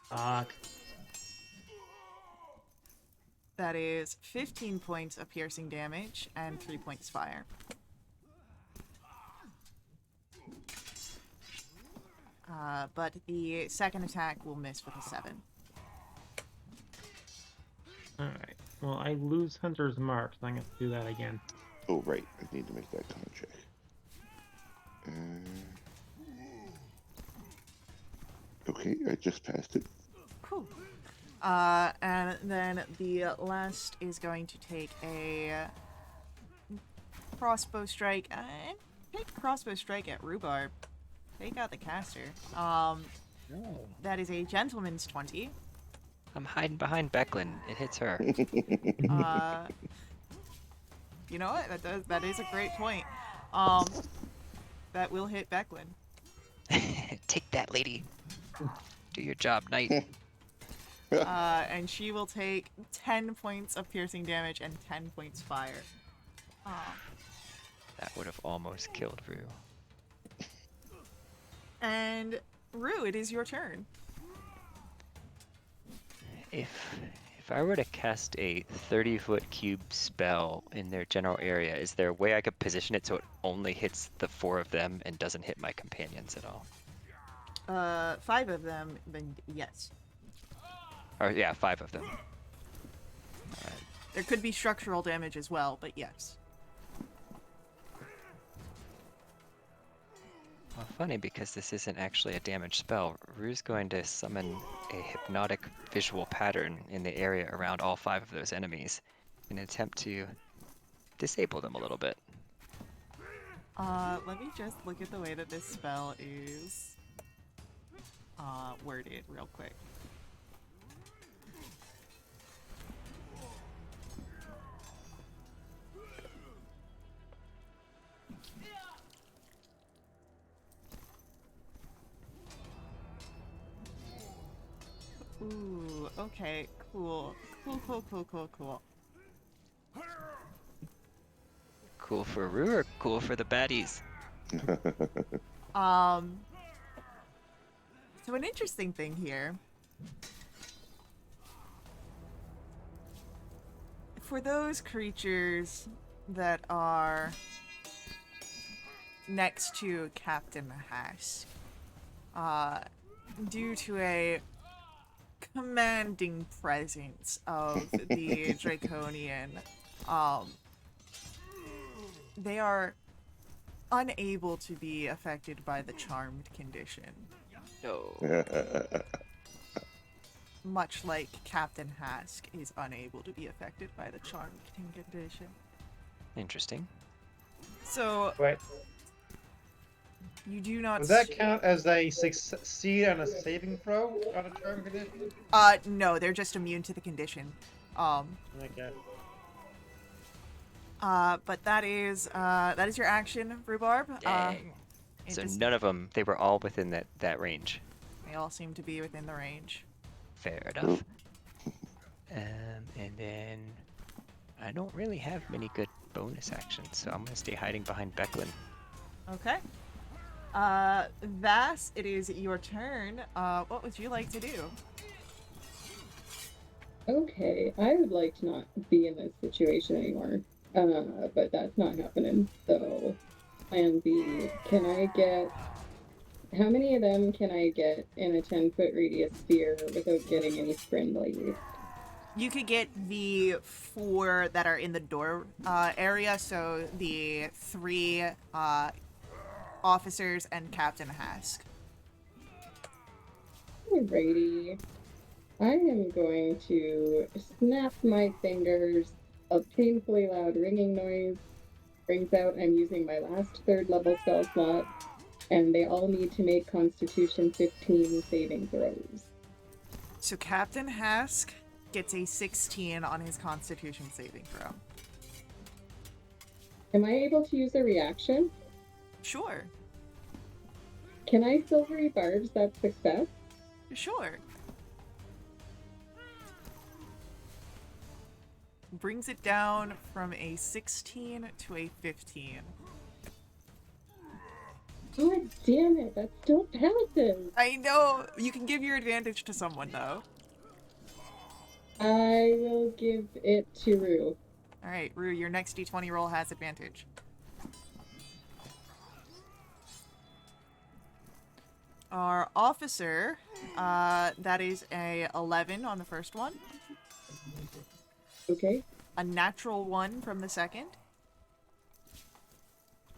Fuck. That is 15 points of piercing damage and 3 points fire. But the second attack will miss with a 7. All right. Well, I lose Hunter's Mark, so I'm gonna do that again. Oh, right. I need to make that con check. Okay, I just passed it. Cool. And then the last is going to take a crossbow strike. Take crossbow strike at Rhubarb. Take out the caster. That is a gentleman's 20. I'm hiding behind Becklin. It hits her. You know what? That is a great point. That will hit Becklin. Take that, lady. Do your job, knight. And she will take 10 points of piercing damage and 10 points fire. That would have almost killed Rue. And Rue, it is your turn. If I were to cast a 30-foot cube spell in their general area, is there a way I could position it so it only hits the 4 of them and doesn't hit my companions at all? 5 of them, then yes. Or yeah, 5 of them. There could be structural damage as well, but yes. Well, funny, because this isn't actually a damage spell. Rue's going to summon a hypnotic visual pattern in the area around all 5 of those enemies in an attempt to disable them a little bit. Let me just look at the way that this spell is worded real quick. Ooh, okay, cool. Cool. Cool for Rue or cool for the baddies? So an interesting thing here. For those creatures that are next to Captain Hask, due to a commanding presence of the Draconian, um, they are unable to be affected by the charmed condition, No. much like Captain Hask is unable to be affected by the charmed condition. Interesting. So Wait, you do not. does that count as they succeed on a saving throw on a charm condition? No, they're just immune to the condition. Okay. But that is your action, Rhubarb. Dang. It So just- none of them, they were all within that range. They all seem to be within the range. Fair enough. And then I don't really have many good bonus actions, so I'm gonna stay hiding behind Becklin. Okay. Vass, it is your turn. What would you like to do? Okay, I would like to not be in this situation anymore. But that's not happening. So, plan B. Can I get... How many of them can I get in a 10-foot radius sphere without getting any friendly? You could get the 4 that are in the door area, so the 3 officers and Captain Hask. Alrighty. I am going to snap my fingers. A painfully loud ringing noise rings out. I'm using my last 3rd level spell slot, and they all need to make Constitution 15 saving throws. So Captain Hask gets a 16 on his Constitution saving throw. Am I able to use a reaction? Sure. Can I silvery barbs that success? Sure. Brings it down from a 16 to a 15. God damn it, that still passes! I know! You can give your advantage to someone, though. I will give it to Rue. Alright, Rue, your next d20 roll has advantage. Our officer, that is a 11 on the first one, Okay. a natural 1 from the second,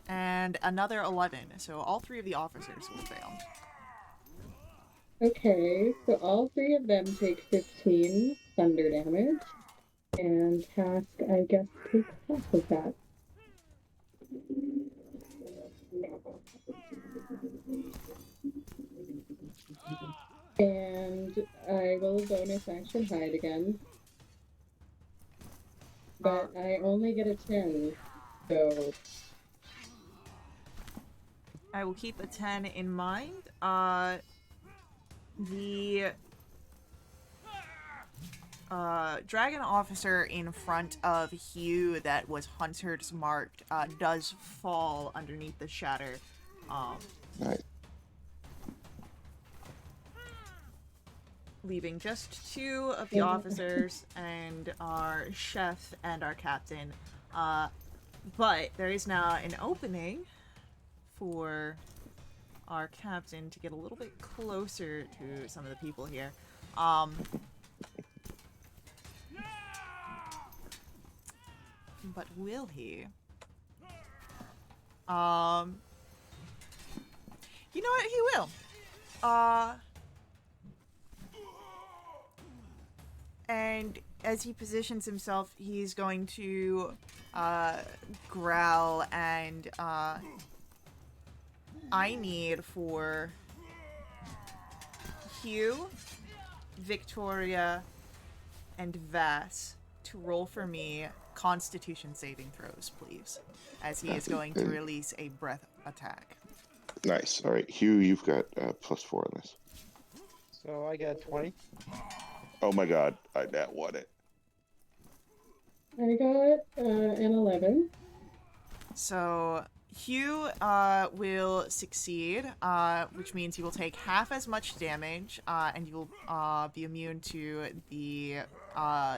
and another 11. So all 3 of the officers will fail. Okay, so all 3 of them take 15 thunder damage, and Task, I guess, takes half of that. And I will bonus action hide again. But I only get a 10, so I will keep a 10 in mind. The dragon officer in front of Hugh that was Hunter's marked does fall underneath the shatter. Nice. Leaving just 2 of the officers and our chef and our captain. But there is now an opening for our captain to get a little bit closer to some of the people here. But will he? You know what? He will. And as he positions himself, he's going to growl and I need for Hugh, Victoria, and Vass to roll for me Constitution saving throws, please, as he is going to release a breath attack. Nice. All right, Hugh, you've got +4 on this. So I got 20. Oh my God, I nat won it. I got an 11. So Hugh will succeed, which means he will take half as much damage, and you will be immune to the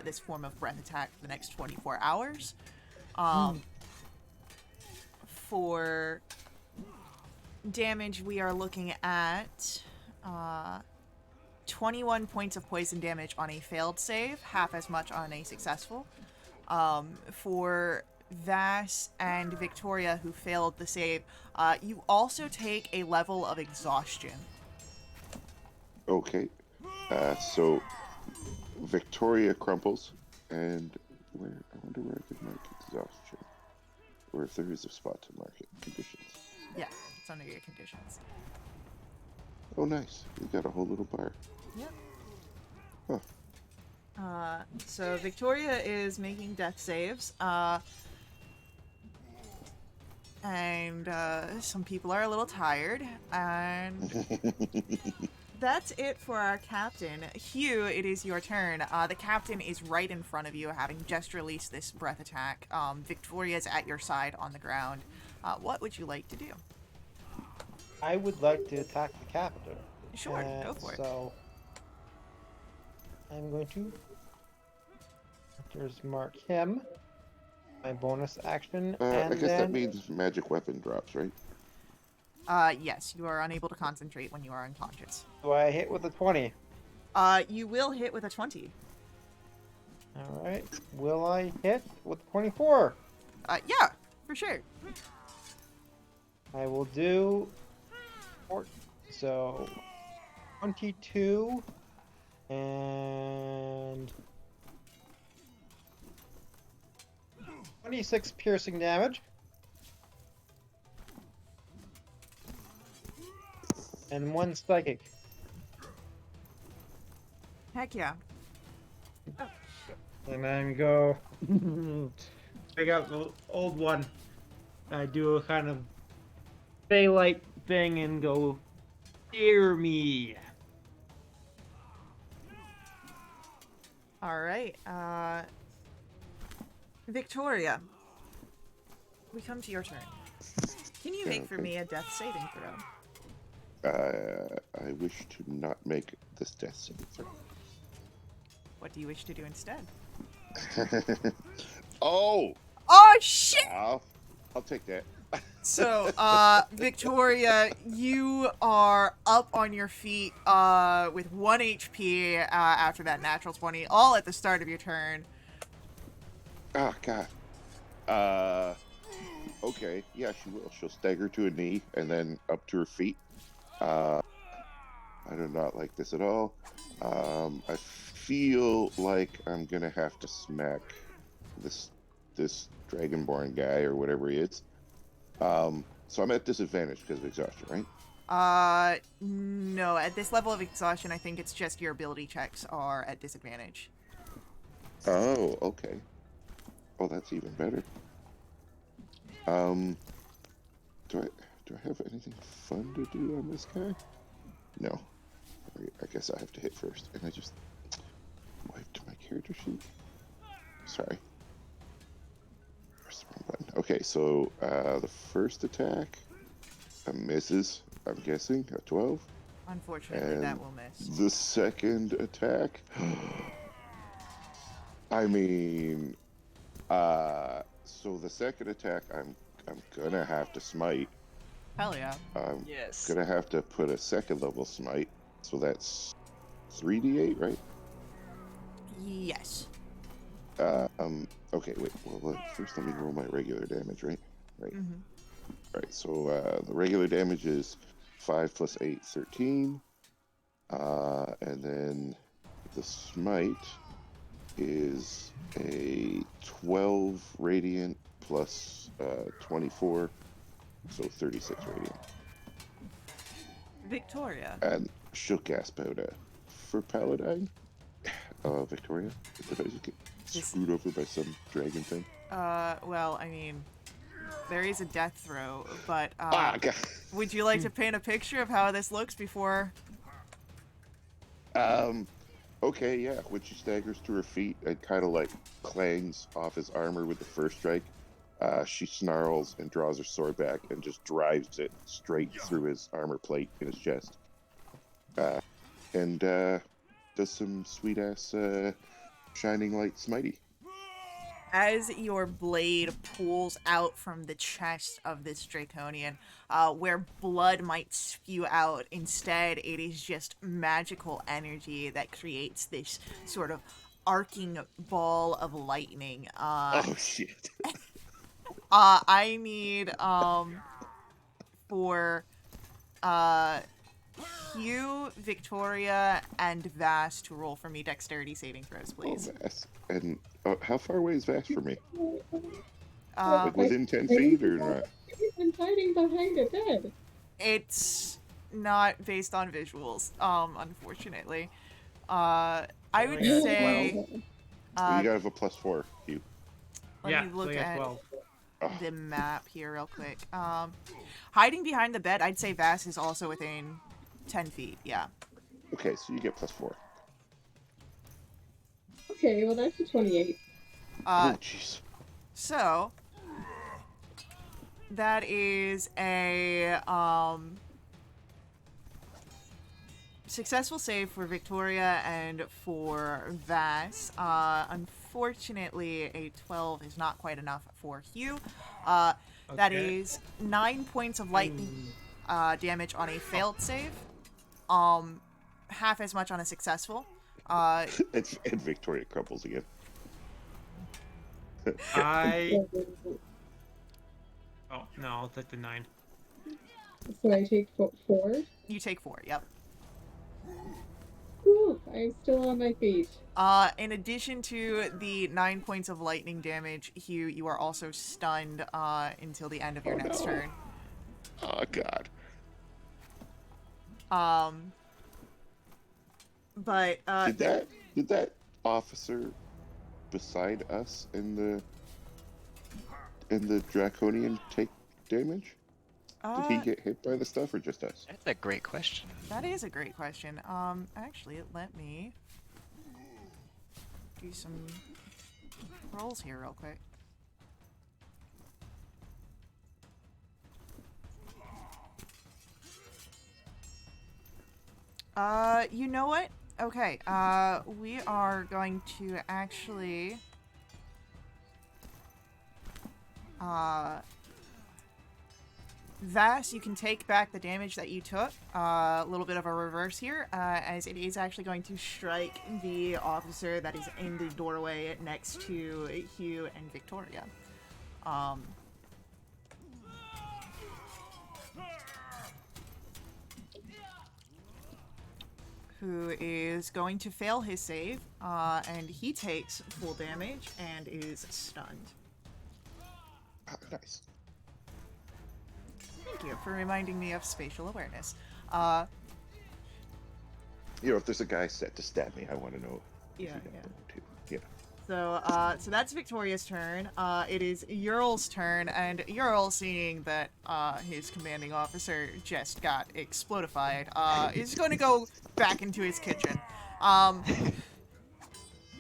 this form of breath attack for the next 24 hours. For damage, we are looking at 21 points of poison damage on a failed save, half as much on a successful. For Vass and Victoria, who failed the save, you also take a level of exhaustion. Okay. So Victoria crumples, and where I wonder where I could mark exhaustion, or if there is a spot to mark it. Conditions. Yeah, it's under your conditions. Oh, nice. We got a whole little bar. Yep. Huh. So Victoria is making death saves. And some people are a little tired. And that's it for our captain. Hugh, it is your turn. The captain is right in front of you, having just released this breath attack. Victoria's at your side on the ground. What would you like to do? I would like to attack the captain. Sure, go for it. So I'm going to just mark him. My bonus action, I and guess then that means magic weapon drops, right? Yes, you are unable to concentrate when you are unconscious. do I hit with a 20? You will hit with a 20. All right. Will I hit with 24? Yeah, for sure. I will do 4, so 22 and 26 piercing damage. And 1 psychic. Heck yeah. And then go pick out the old one. I do a kind of daylight thing and go, dear me. All right. Victoria, we come to your turn. Can you make for Okay. me a death saving throw? I wish to not make this death saving throw. What do you wish to do instead? Oh! Oh shit! I'll take that. So, Victoria, you are up on your feet with 1 HP after that natural 20, all at the start of your turn. Oh, God. Okay. Yeah, she will. She'll stagger to a knee and then up to her feet. I do not like this at all. I feel like I'm gonna have to smack this Dragonborn guy or whatever he is. So I'm at disadvantage because of exhaustion, right? No, at this level of exhaustion, I think it's just your ability checks are at disadvantage. Oh, okay. Oh, that's even better. Do I have anything fun to do on this guy? No. I guess I have to hit first, and I just wiped my character sheet. Sorry. Press the wrong button. Okay, so the first attack misses. I'm guessing a 12. Unfortunately, And that will miss. the second attack. I mean, so the second attack, I'm gonna have to smite. Hell yeah. I'm Yes. gonna have to put a second level smite. So that's 3d8, right? Yes. Okay, wait. Well, first let me roll my regular damage, right? Right. Mm-hmm. Right. So the regular damage is 5 plus 8, 13. And then the smite is a 12 radiant plus 24, so 36 radiant. Victoria. And she'll gasp out for Paladine. Victoria, did I just get screwed over by some dragon thing? Well, I mean, there is a death throw, but God. would you like to paint a picture of how this looks before? Okay, yeah. When she staggers to her feet, it kind of like clangs off his armor with the first strike. She snarls and draws her sword back and just drives it straight through his armor plate in his chest. And does some sweet ass shining light smitey. as your blade pulls out from the chest of this draconian, where blood might spew out, instead it is just magical energy that creates this sort of arcing ball of lightning. Oh shit! I need for uh Hugh, Victoria, and Vass to roll for me dexterity saving throws, Oh, please. Vass. And how far away is Vass from me? Uh, Like within 10 feet or not? He's been hiding behind a bed. it's not based on visuals, unfortunately. I would Only got say, 12. Well, uh, you gotta have a +4. You. let Yeah, me so look I got at 12. Oh, the map here real quick. Hiding behind the bed, I'd say Vass is also within 10 feet, yeah. okay, so you get +4. Okay, well that's a 28. Uh, Oh jeez. so, that is a, successful save for Victoria and for Vass. Unfortunately, a 12 is not quite enough for Hugh. That Okay. is 9 points of lightning damage on a failed save. Half as much on a successful. And Victoria crumbles again. I. Oh, no, I'll take the 9. So I take 4. You take 4, yep. Whew, I'm still on my feet. In addition to the 9 points of lightning damage, Hugh, you are also stunned until the end of your Oh, next no. turn. Oh god. But Did that officer beside us in the draconian take damage? Did he get hit by the stuff or just us? That's a great question. That is a great question. Actually, let me do some rolls here real quick. You know what? Okay, we are going to actually, Vass, you can take back the damage that you took. A little bit of a reverse here, as it is actually going to strike the officer that is in the doorway next to Hugh and Victoria. Who is going to fail his save, and he takes full damage and is stunned. Ah, nice. Thank you for reminding me of spatial awareness. You know, if there's a guy set to stab me, I want to know. Yeah, if he yeah. got too. Yeah. So that's Victoria's turn. It is Url's turn, and Url, seeing that his commanding officer just got explodified, is going to go back into his kitchen.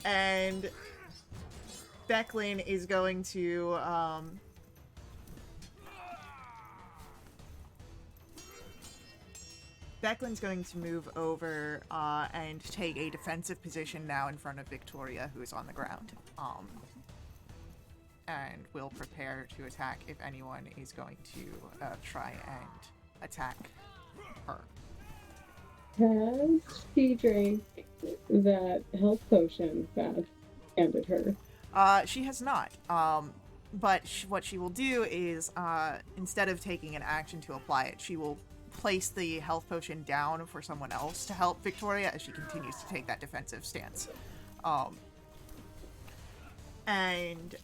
And Becklin is going to Becklin's going to move over and take a defensive position now in front of Victoria, who is on the ground. And will prepare to attack if anyone is going to try and attack her. Has she drank that health potion that handed her? She has not. But what she will do is, instead of taking an action to apply it, she will place the health potion down for someone else to help Victoria as she continues to take that defensive stance. And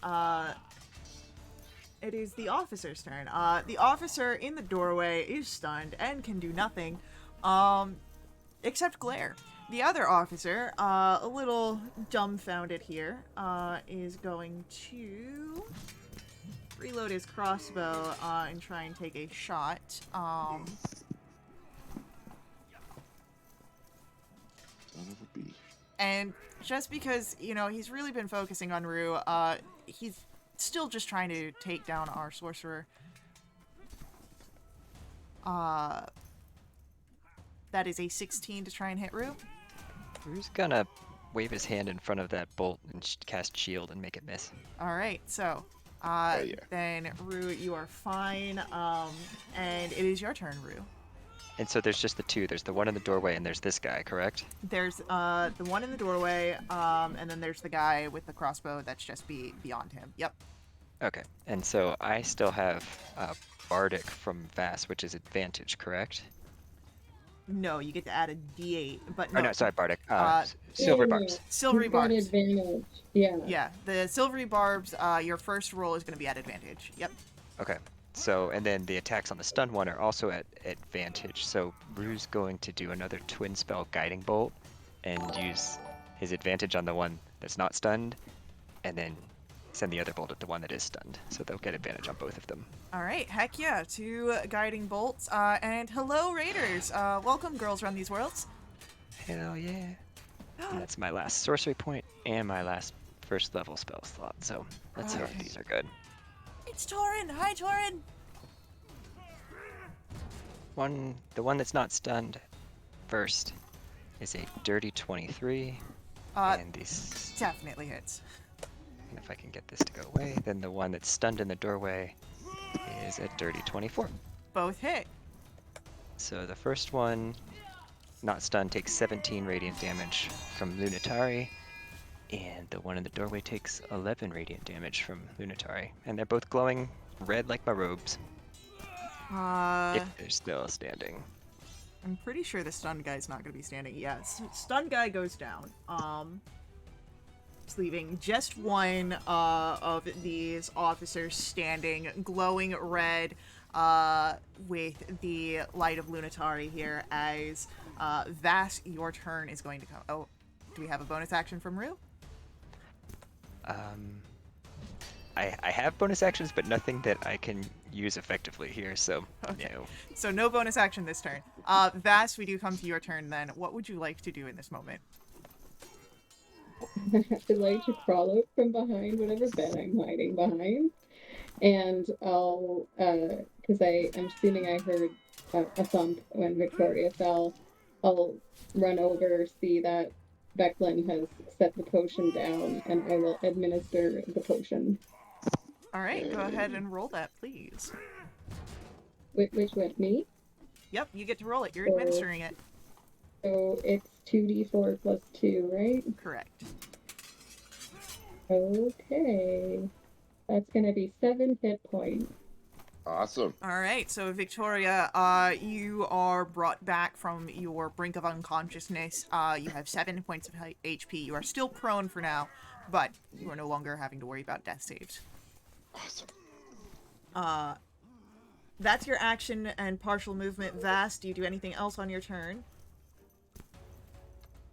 it is the officer's turn. The officer in the doorway is stunned and can do nothing, except glare. The other officer, a little dumbfounded here, is going to reload his crossbow and try and take a shot. Son of a bee. And just because, you know, he's really been focusing on Rue, he's still just trying to take down our sorcerer. That is a 16 to try and hit Rue. Rue's gonna wave his hand in front of that bolt and cast shield and make it miss. All right, so yeah. then Rue, you are fine. And it is your turn, Rue. And so there's just the two. There's the one in the doorway and there's this guy, correct? There's the one in the doorway, and then there's the guy with the crossbow that's just beyond him. Yep. Okay. And so I still have Bardic from Vass, which is advantage, correct? No, you get to add a D8, but Oh no. no, sorry, Bardic. Uh, Silver no, barbs. Silvery You've got barbs. advantage. Yeah. Yeah, the silvery barbs. Your first roll is going to be at advantage. Yep. Okay. So, and then the attacks on the stun one are also at advantage. So Rue's going to do another twin spell guiding bolt and use his advantage on the one that's not stunned, and then send the other bolt at the one that is stunned. So they'll get advantage on both of them. All right, heck yeah, 2 guiding bolts. And hello, Raiders. Welcome, Girls Run These Worlds. Hell yeah. And that's my last sorcery point and my last first level spell slot. So let's see if these are good. It's Torin. Hi, Torin. The one that's not stunned first is a dirty 23. And these, Definitely hits. and if I can get this to go away, then the one that's stunned in the doorway is a dirty 24. Both hit. So the first one, not stunned, takes 17 radiant damage from Lunatari, and the one in the doorway takes 11 radiant damage from Lunatari. And they're both glowing red like my robes, if they're still standing. I'm pretty sure the stunned guy's not going to be standing. Yes, stunned guy goes down. It's leaving just one of these officers standing, glowing red, with the light of Lunatari here. As Vass, your turn is going to come. Oh, do we have a bonus action from Rue? I have bonus actions, but nothing that I can use effectively here, so Okay. no. So no bonus action this turn. Vass, we do come to your turn then. What would you like to do in this moment? I'd like to crawl out from behind whatever bed I'm hiding behind. And I'll, because I'm assuming I heard a thump when Victoria fell, I'll run over, see that Becklin has set the potion down, and I will administer the potion. All right, go ahead and roll that, please. Which went me? Yep, you get to roll it. You're So- administering it. So it's 2d4 plus 2, right? Correct. Okay. That's gonna be 7 hit points. Awesome. All right, so Victoria, you are brought back from your brink of unconsciousness. You have 7 points of HP. You are still prone for now, but you are no longer having to worry about death saves. Awesome. That's your action and partial movement. Vass, do you do anything else on your turn?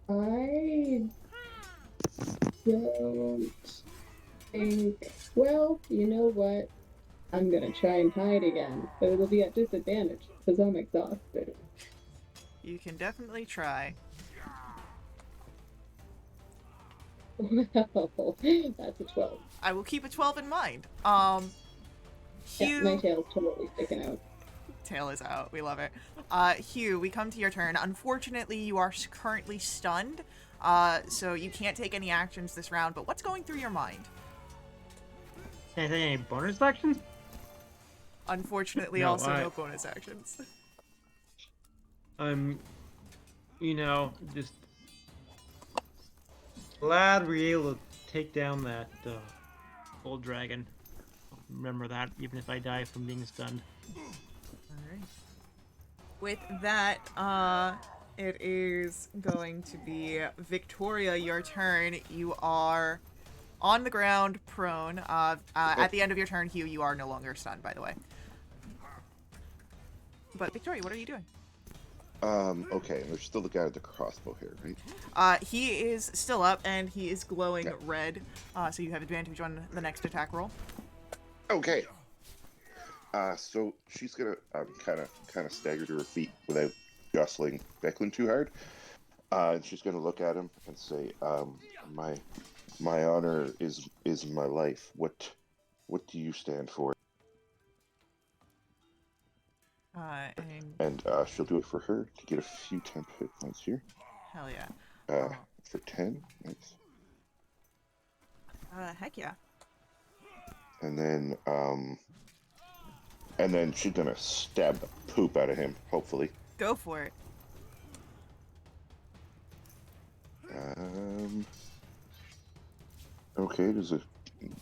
I don't think. Well, you know what? I'm gonna try and hide again, but it'll be at disadvantage because I'm exhausted. You can definitely try. Well, that's a 12. I will keep a 12 in mind. Yeah, Hugh... my tail's totally sticking out. Tail is out. We love it. Hugh, we come to your turn. Unfortunately, you are currently stunned, so you can't take any actions this round, but what's going through your mind? Can I take any bonus actions? Unfortunately, No, also no bonus actions. Just glad we were able to take down that old dragon. Remember that, even if I die from being stunned. Alright. With that, it is going to be Victoria, your turn. You are on the ground, prone. At the end of your turn, Hugh, you are no longer stunned, by the way. But Victoria, what are you doing? Okay, and there's still the guy with the crossbow here, right? He is still up, and he is glowing Okay. red, so you have advantage on the next attack roll. Okay. So she's gonna kind of stagger to her feet without jostling Becklin too hard. And she's gonna look at him and say, my honor is my life. What do you stand for? And And she'll do it for her to get a few temp hit points here. hell yeah. for 10. Nice. Heck yeah. And then she's gonna stab the poop out of him, hopefully. Go for it. Okay, does a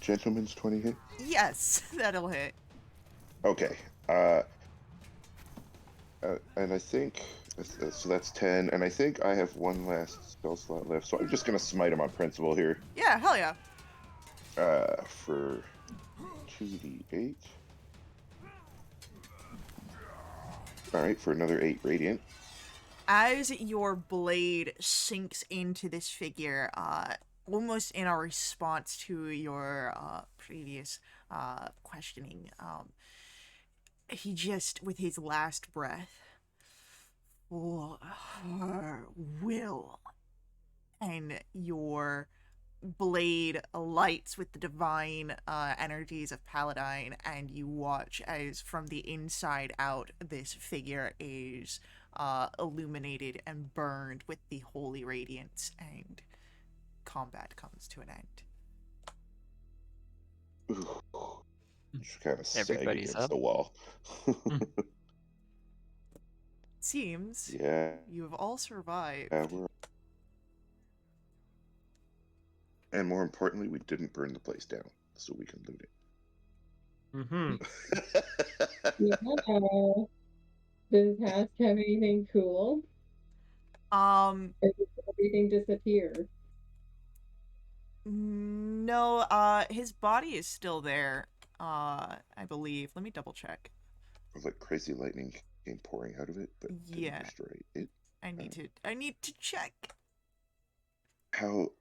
gentleman's 20 hit? Yes, that'll hit. Okay. And I think so. That's 10, and I think I have one last spell slot left, so I'm just gonna smite him on principle here. Yeah, hell yeah. For 2d8. All right, for another 8 radiant. As your blade sinks into this figure, almost in a response to your previous questioning, he just, with his last breath, for her will, and your blade lights with the divine energies of Paladine, and you watch as from the inside out this figure is illuminated and burned with the holy radiance, and combat comes to an end. Ooh, just kind of sag Everybody's against up. the wall. Seems Yeah, you have all survived. and more importantly, we didn't burn the place down, so we can loot Mm-hmm. it. Yeah. Does Hask have anything cool? Or does everything disappear? No, his body is still there, I believe. Let me double check. Like crazy lightning came pouring out of it, but Yeah. didn't destroy it. I need to check. How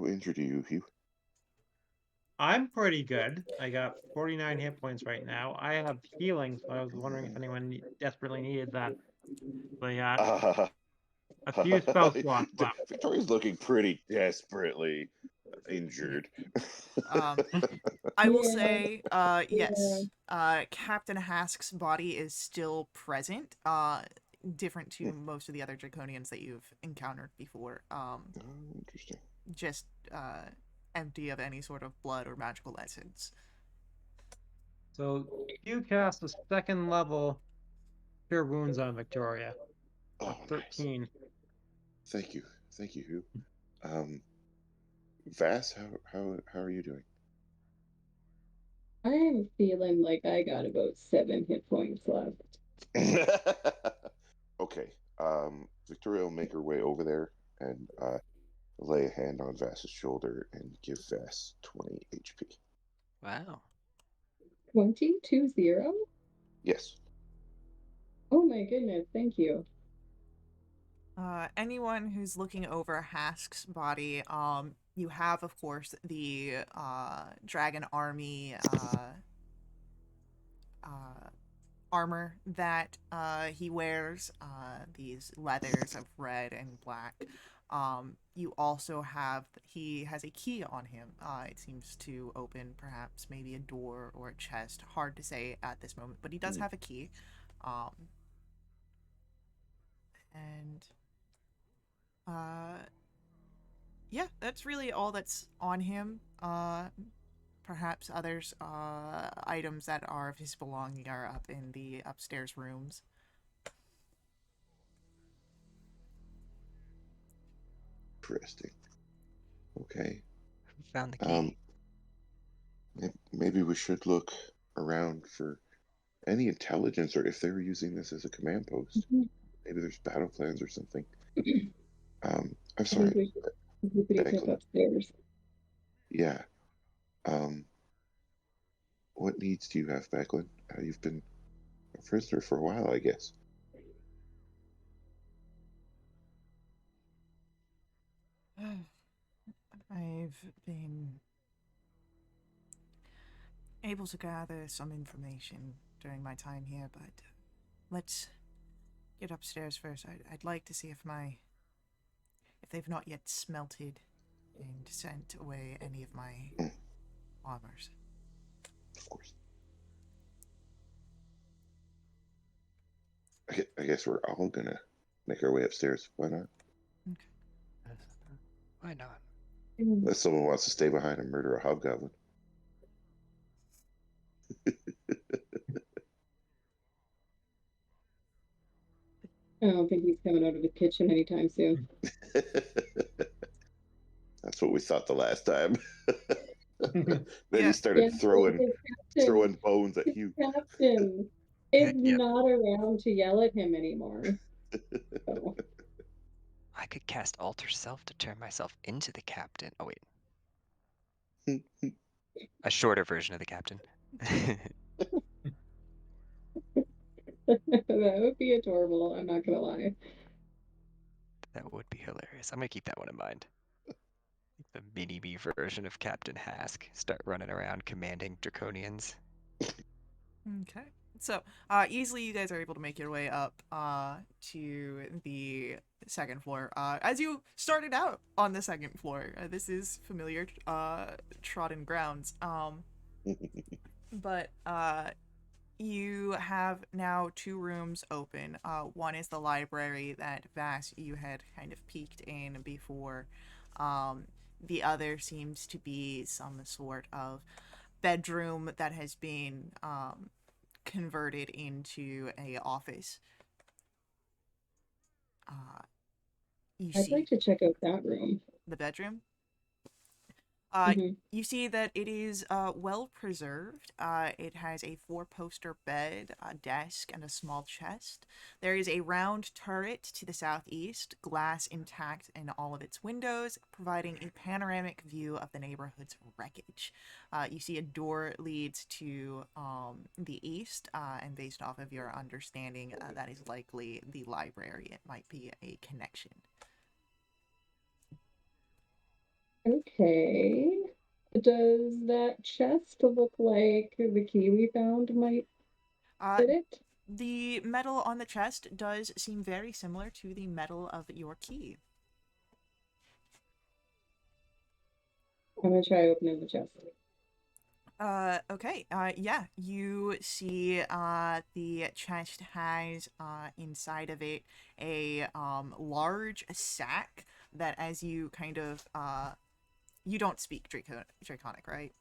injured are you, Hugh? I'm pretty good. I got 49 hit points right now. I have healing, so I was wondering if anyone desperately needed that. But yeah, a few spell slots left. Victoria's looking pretty desperately injured. I will Yeah. say, yes, Captain Hask's body is still present, different to most of the other Draconians that you've encountered before. Oh, interesting. Just, empty of any sort of blood or magical essence. So you cast a second level Cure Wounds on Victoria. Oh, 13. nice. Thank you, Hugh. Vass, how are you doing? I'm feeling like I got about 7 hit points left. Okay. Victoria will make her way over there and lay a hand on Vass's shoulder and give Vass 20 HP. Wow. 20? Yes. Oh my goodness, thank you. Anyone who's looking over Hask's body, you have, of course, the dragon army armor that he wears, these leathers of red and black. You also have, he has a key on him. It seems to open perhaps maybe a door or a chest. Hard to say at this moment, but he does have a key. And yeah, that's really all that's on him. Perhaps others items that are of his belonging are up in the upstairs rooms. Interesting. Okay. Found the key. Maybe we should look around for any intelligence, or if they were using this as a command post. Maybe there's battle plans or something. I'm I sorry. think we should check upstairs. Yeah. What needs do you have, Becklin? You've been a prisoner for a while, I guess. I've been able to gather some information during my time here, but let's get upstairs first. I'd like to see if they've not yet smelted and sent away any of my armors. Of course. I guess we're all gonna make our way upstairs. Why not? Okay. Why not? Unless someone wants to stay behind and murder a hobgoblin. I don't think he's coming out of the kitchen anytime soon. That's what we thought the last time. Then Yeah. he started Yeah, throwing bones at his you. captain is Yep. not around to yell at him anymore. So, I could cast Alter Self to turn myself into the captain. Oh, wait. A shorter version of the captain. that would be adorable. I'm not gonna lie. That would be hilarious. I'm gonna keep that one in mind. The mini-me version of Captain Hask. Start running around commanding Draconians. Okay. So, easily you guys are able to make your way up to the second floor. As you started out on the second floor, this is familiar trodden grounds. But you have now two rooms open. One is the library that Vass you had kind of peeked in before. The other seems to be some sort of bedroom that has been converted into a office. You I'd see like to check out that room. the bedroom. Mhm. You see that it is well preserved. It has a four-poster bed, a desk, and a small chest. There is a round turret to the southeast, glass intact in all of its windows, providing a panoramic view of the neighborhood's wreckage. You see a door leads to the east, and based off of your understanding, that is likely the library. It might be a connection. Okay. Does that chest look like the key we found might Uh, fit it? The metal on the chest does seem very similar to the metal of your key. I'm gonna try opening the chest. Okay. Yeah, you see, the chest has, inside of it a, large sack that as you kind of, you don't speak Draconic, right?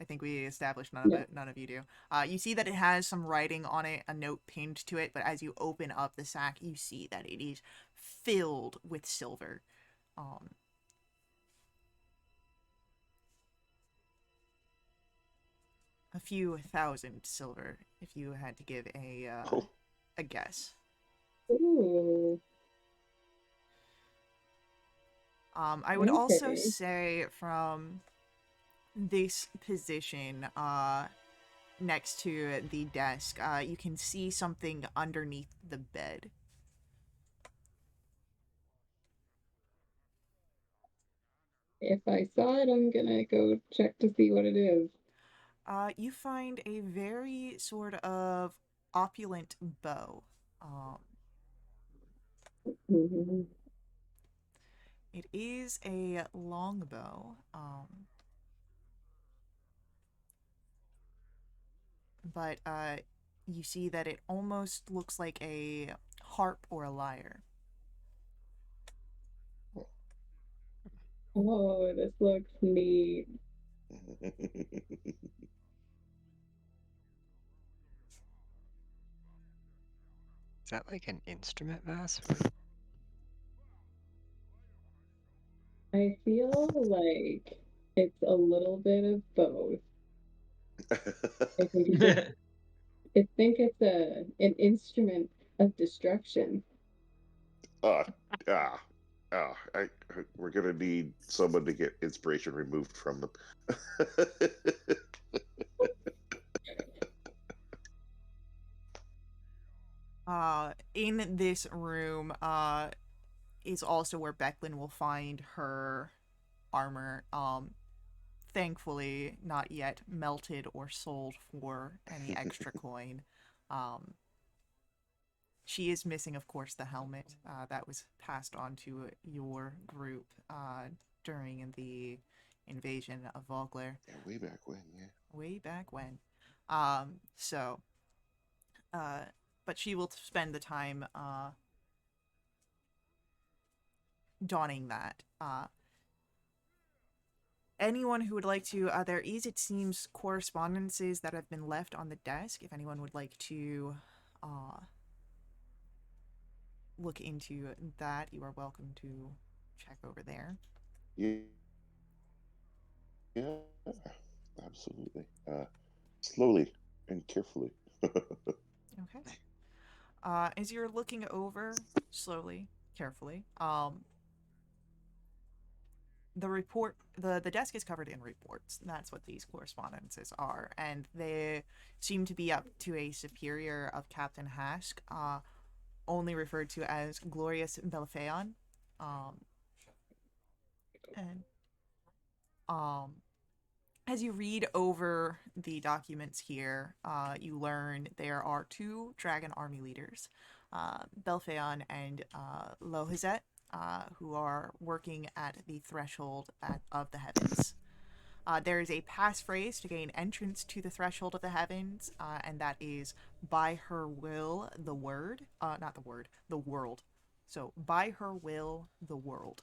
I think we established No. none of you do. You see that it has some writing on it, a note pinned to it, but as you open up the sack, you see that it is filled with silver. Um, a few thousand silver, if you had to give Oh, a guess. Ooh. I would also Okay. say from this position, next to the desk, you can see something underneath the bed. If I saw it, I'm gonna go check to see what it is. You find a very sort of opulent bow. Um, Mhm. it is a longbow, but you see that it almost looks like a harp or a lyre. Oh, this looks neat. Is that like an instrument mass? I feel like it's a little bit of both. I think it's a, I think it's an instrument of destruction. uh, ah, we're gonna need someone to get inspiration removed from them. In this room, is also where Becklin will find her armor. Thankfully, not yet melted or sold for any extra coin. Um, she is missing, of course, the helmet that was passed on to your group during the invasion of Volkler. Yeah, way back when, yeah. Way back when. So, uh, but she will spend the time donning that. anyone who would like to, there is, it seems, correspondences that have been left on the desk. If anyone would like to look into that, you are welcome to check over there. Yeah, yeah, absolutely. Slowly and carefully. Okay. As you're looking over slowly, carefully, the desk is covered in reports. That's what these correspondences are, and they seem to be up to a superior of Captain Hask, only referred to as Glorious Belpheon. And as you read over the documents here, you learn there are two dragon army leaders, Belpheon and Lohizet, who are working at the threshold of the heavens. There is a passphrase to gain entrance to the threshold of the heavens, and that is by her will, the word, not the word, the world. So, by her will, the world.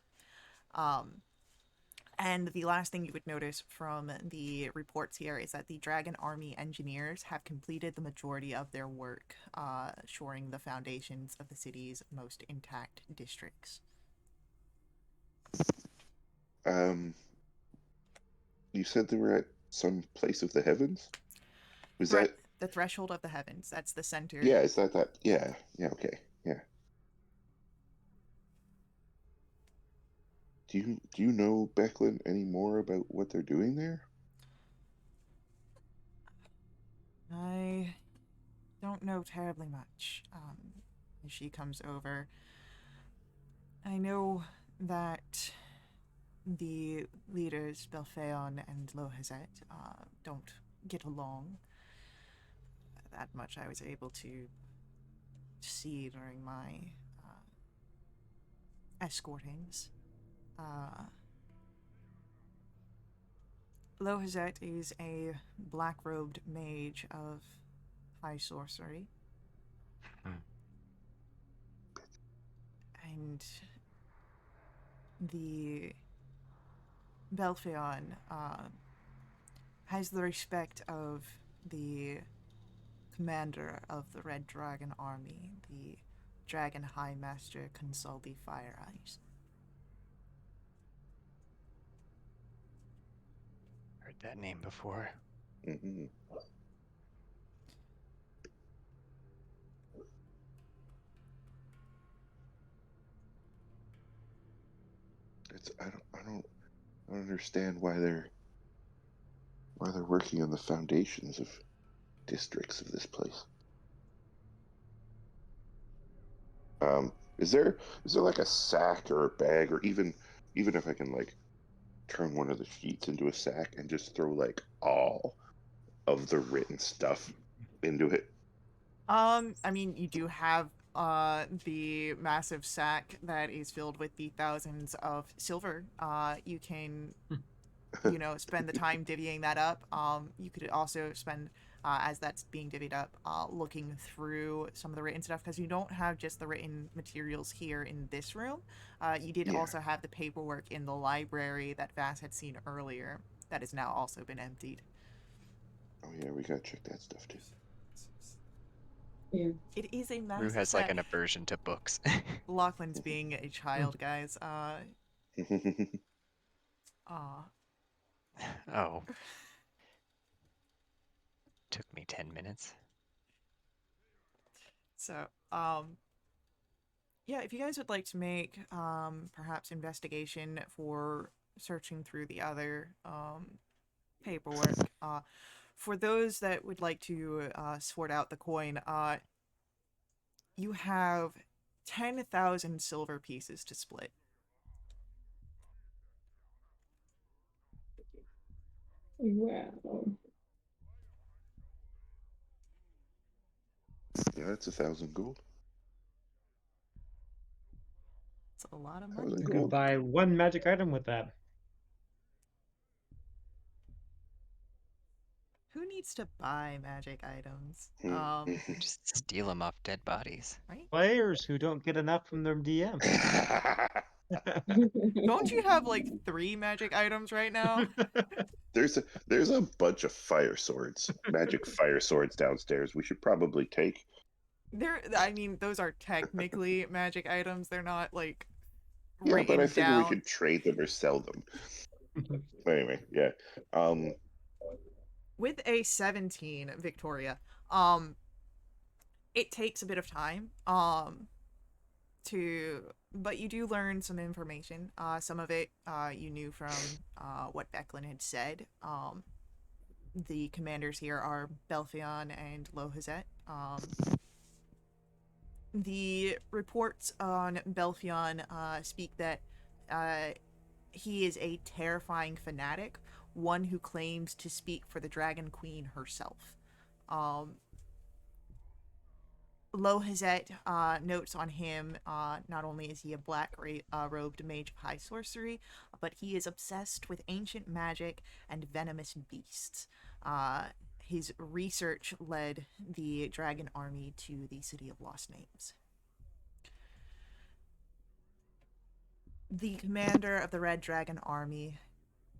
And the last thing you would notice from the reports here is that the Dragon Army engineers have completed the majority of their work, shoring the foundations of the city's most intact districts. You said they were at some place of the heavens? Was Thre- that? the threshold of the heavens. That's the center. Yeah, is that? Yeah, yeah, okay, yeah. Do you know, Becklin, any more about what they're doing there? I don't know terribly much. As she comes over, I know that the leaders, Belpheon and Lohizet, don't get along. That much I was able to see during my escortings. Lohizet is a black-robed mage of high sorcery. And the Belpheon has the respect of the commander of the Red Dragon Army, the Dragon High Master Consulti Fire Eyes. Heard that name before. Mm-hmm. I don't understand why they're working on the foundations of districts of this place. Is there like a sack or a bag, or even if I can like turn one of the sheets into a sack and just throw like all of the written stuff into it? I mean, you do have the massive sack that is filled with the thousands of silver. You can, spend the time divvying that up. You could also spend, as that's being divvied up, looking through some of the written stuff, because you don't have just the written materials here in this room. You did Yeah. also have the paperwork in the library that Vass had seen earlier that has now also been emptied. Oh yeah, we gotta check that stuff too. Yeah. It is a Rue massive has like sack. an aversion to books. Lachlan's being a child, guys. Oh. Took me 10 minutes. So, yeah, if you guys would like to make, perhaps investigation for searching through the other, paperwork, for those that would like to, sort out the coin, you have 10,000 silver pieces to split. Wow. Yeah, that's 1,000 gold. It's a lot of money. 1,000 You could gold. buy one magic item with that. Who needs to buy magic items? Just steal them off dead bodies. Right? Players who don't get enough from their DM. Don't you have like 3 magic items right now? There's a bunch of fire swords, magic fire swords downstairs. We should probably take. I mean, those are technically magic items. They're not like Yeah, but I written figure we down. could trade them or sell them. Anyway, yeah. With a 17, Victoria, um, it takes a bit of time. But you do learn some information. Some of it you knew from what Becklin had said. The commanders here are Belfion and Lohazet. The reports on Belfion speak that he is a terrifying fanatic, one who claims to speak for the Dragon Queen herself. Um, Lohazet notes on him not only is he a black robed mage of high sorcery, but he is obsessed with ancient magic and venomous beasts. His research led the dragon army to the City of Lost Names. The commander of the Red Dragon Army,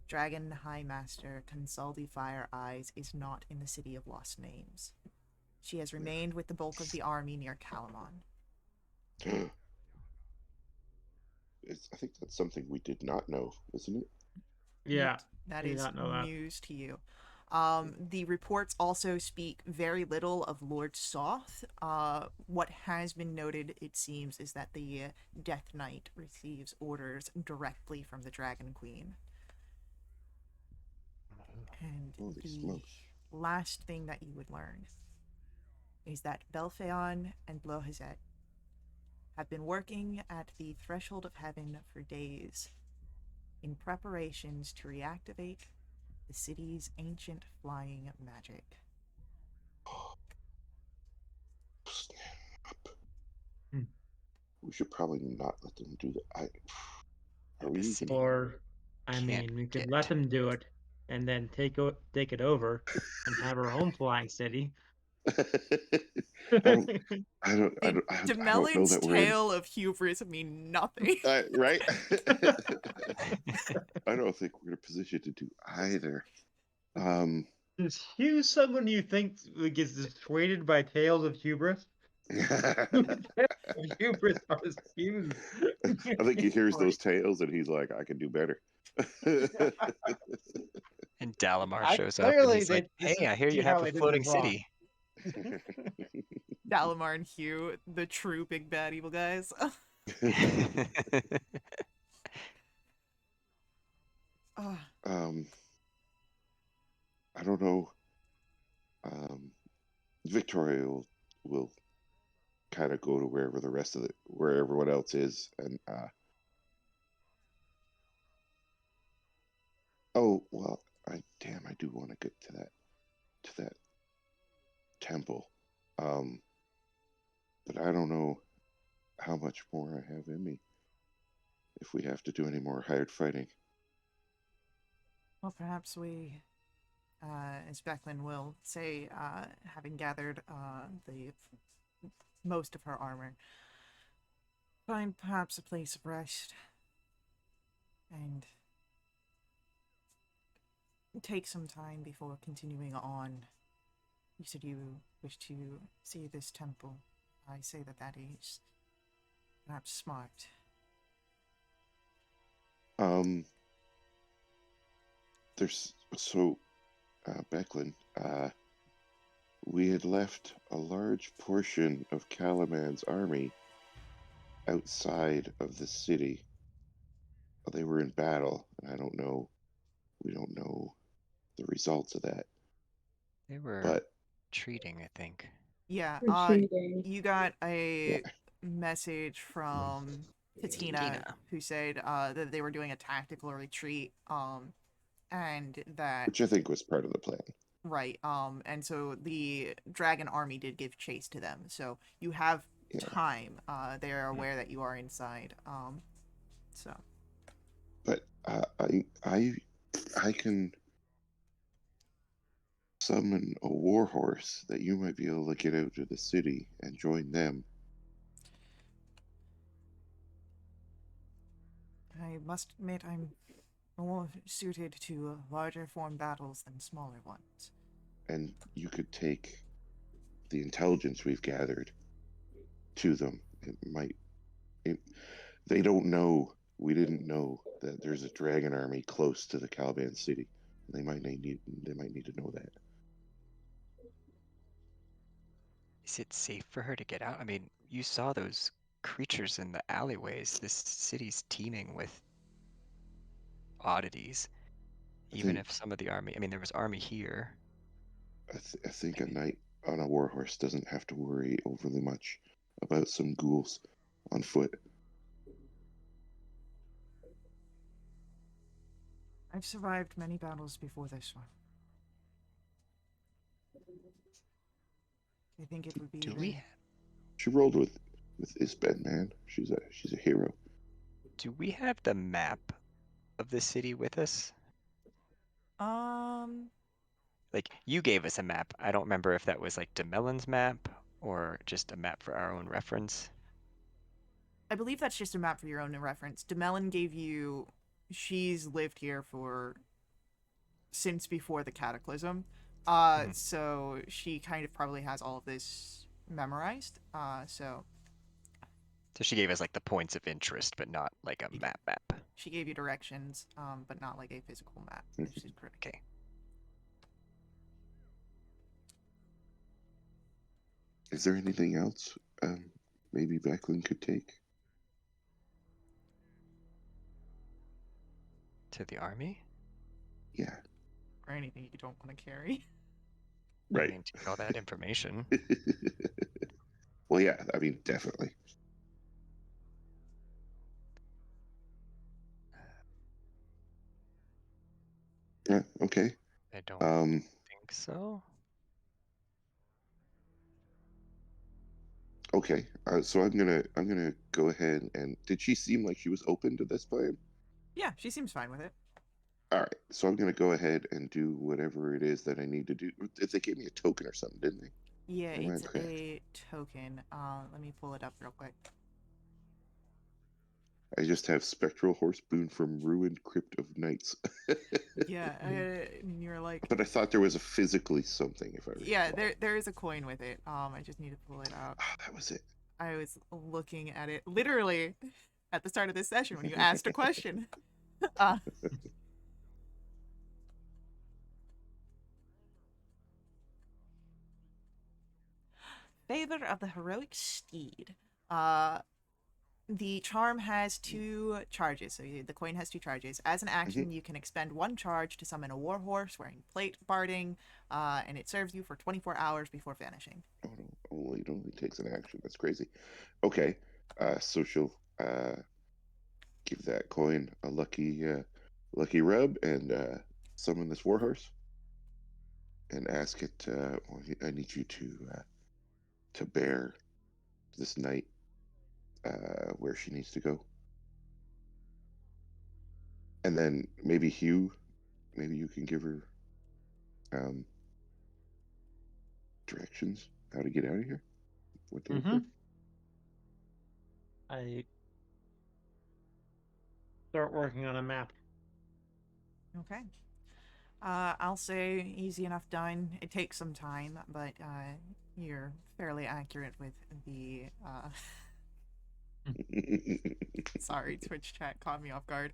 Dragon High Master Consaldi Fire Eyes, is not in the City of Lost Names. She has remained with the bulk of the army near Calamon. I think that's something we did not know, isn't it? Yeah, That I did is not know that. news to you. The reports also speak very little of Lord Soth. What has been noted, it seems, is that the Death Knight receives orders directly from the Dragon Queen. And Holy the smokes. last thing that you would learn is that Belpheon and Lohazet have been working at the Threshold of Heaven for days in preparations to reactivate the city's ancient flying magic. Hmm. We should probably not let them do that. Are we even? Or, I Can't mean, we could get- let them do it and then take it over and have our own flying city. I don't know Demelin's that we're in. tale of hubris mean nothing. Right? I don't think we're in a position to do either. Is Hugh someone you think gets dissuaded by tales of hubris? Hubris are Hughes. I think he hears those tales and he's like, I can do better. And Dalamar I- shows up and clearly he's like, this "Hey, is I hear you how have I a did floating this wrong." city." Dalamar and Hugh, the true big bad evil guys. I don't know. Victoria will kind of go to where everyone else is, and oh well, I do want to get to that temple, but I don't know how much more I have in me if we have to do any more hired fighting. Well, perhaps we, as Becklin will say, having gathered the most of her armor, find perhaps a place of rest and take some time before continuing on. You said you wish to see this temple. I say that is perhaps smart. There's Becklin, we had left a large portion of Calaman's army outside of the city. They were in battle, and we don't know the results of that. They were But treating, I think. Yeah, Retreating. you got a yeah, message from Katina who said that they were doing a tactical retreat, and that which I think was part of the plan. right, and so the dragon army did give chase to them. So you have Yeah. time. They are aware that you are inside. So But I can summon a war horse that you might be able to get out to the city and join them. I must admit I'm more suited to larger form battles than smaller ones. And you could take the intelligence we've gathered to them. They don't know. We didn't know that there's a dragon army close to the Caliban city. They might need. They might need to know that. Is it safe for her to get out? I mean, you saw those creatures in the alleyways. This city's teeming with oddities. I Even think. if some of the army, I mean, there was army here. I think a Maybe. knight on a warhorse doesn't have to worry overly much about some ghouls on foot. I've survived many battles before this one. I think it would be Do even. we She rolled with Isbed, man. She's a hero. do we have the map of the city with us? Um, Like you gave us a map. I don't remember if that was like DeMelon's map or just a map for our own reference. I believe that's just a map for your own reference. Demelin gave you. She's lived here for since before the Cataclysm, Mhm. so she kind of probably has all of this memorized. So So she gave us like the points of interest, but not like a map. she gave you directions, but not like a physical map. This is correct. Okay. Is there anything else? Maybe Becklin could take. To the army? Yeah. Or anything you don't want to carry. I Right. mean, take all that information. Well, yeah. I mean, definitely. Yeah. Okay. I don't Um. think so. Okay. So I'm gonna go ahead and. Did she seem like she was open to this plan? Yeah, she seems fine with it. All right. So I'm gonna go ahead and do whatever it is that I need to do. If they gave me a token or something, didn't they? Yeah, Or am I it's incorrect? a token. Let me pull it up real quick. I just have spectral horse boon from ruined crypt of knights. Yeah, you're like, But I thought there was a physically something, if I yeah, recall. there is a coin with it. I just need to pull it out. Oh, that was it. I was looking at it literally at the start of this session when you asked a question. Uh, Favor of the Heroic Steed. Uh, the charm has 2 charges, so the coin has 2 charges. As an action, you can expend 1 charge to summon a warhorse wearing plate barding, and it serves you for 24 hours before vanishing. Oh, no. Oh, it only takes an action. That's crazy. Okay. So she'll give that coin a lucky rub and summon this warhorse and ask it. Well, I need you to bear this knight where she needs to go, and then maybe Hugh, maybe you can give her um, directions how to get out of here. What to look Mm-hmm. for. I start working on a map. Okay. I'll say easy enough done. It takes some time, but you're fairly accurate with the. Sorry, Twitch chat caught me off guard.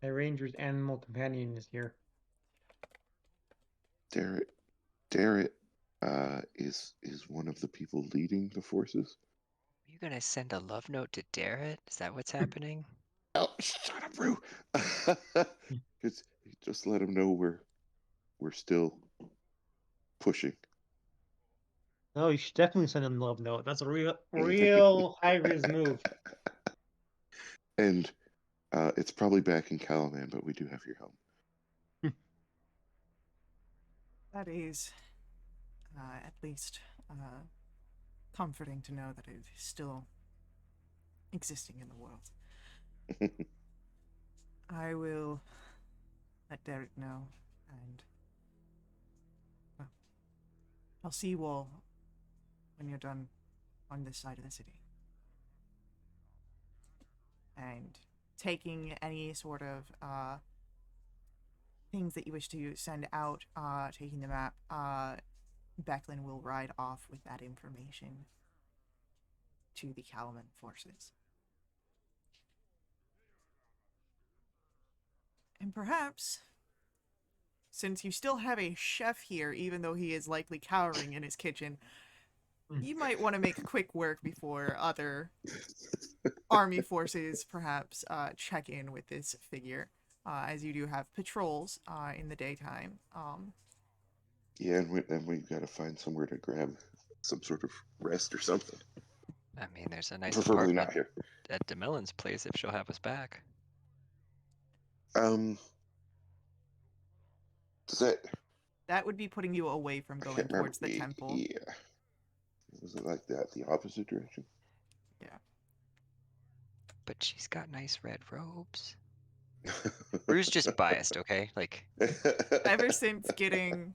My ranger's animal companion is here. Darrett is one of the people leading the forces. Are you gonna send a love note to Darrett? Is that what's happening? Oh, shut up, Rue. just let him know we're still pushing. No, you should definitely send him a love note. That's a real high risk move. And it's probably back in Calaman, but we do have your help. That is, at least, comforting to know that it is still existing in the world. I will let Derek know, and well, I'll see you all when you're done on this side of the city. And taking any sort of things that you wish to send out, taking the map, Becklin will ride off with that information to the Calaman forces. And perhaps, since you still have a chef here, even though he is likely cowering in his kitchen, you might want to make quick work before other army forces perhaps check in with this figure, as you do have patrols in the daytime. Yeah, and then we've got to find somewhere to grab some sort of rest or something. I mean, there's a nice Preferably apartment not here. at DeMillen's place if she'll have us back. Does that? That would be putting you away from I going can't remember. towards the temple. Yeah. Was it like that? The opposite direction? Yeah. But she's got nice red robes. Rue's just biased, okay? Like, Ever since getting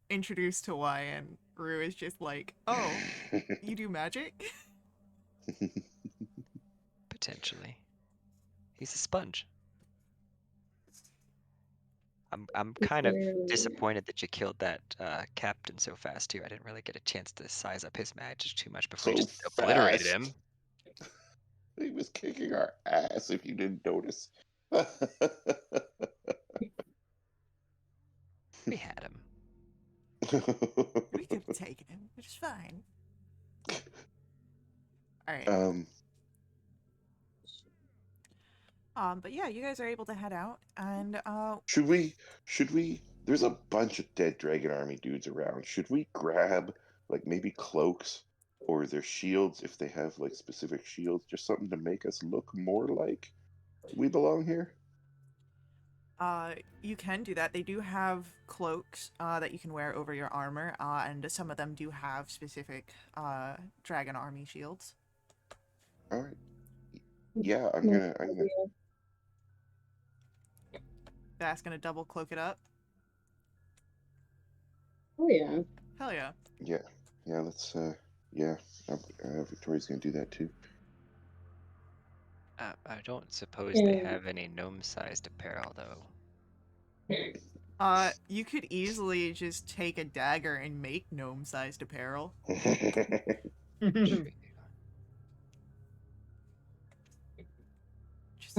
introduced to Wyan, Rue is just like, oh, you do magic? potentially. He's a sponge. I'm kind of disappointed that you killed that captain so fast too. I didn't really get a chance to size up his magic too much before you So just obliterated fast. him. He was kicking our ass if you didn't notice. We had him. We could have taken him. It's fine. Alright. But yeah, you guys are able to head out, and should we there's a bunch of dead dragon army dudes around. Should we grab like maybe cloaks or their shields if they have like specific shields, just something to make us look more like we belong here? you can do that. They do have cloaks that you can wear over your armor, and some of them do have specific dragon army shields. All right. Yeah, I'm gonna That's gonna double cloak it up. Oh yeah. Hell yeah. yeah, let's yeah, Victoria's gonna do that too. I don't suppose they have any gnome-sized apparel though. You could easily just take a dagger and make gnome-sized apparel. True. Just...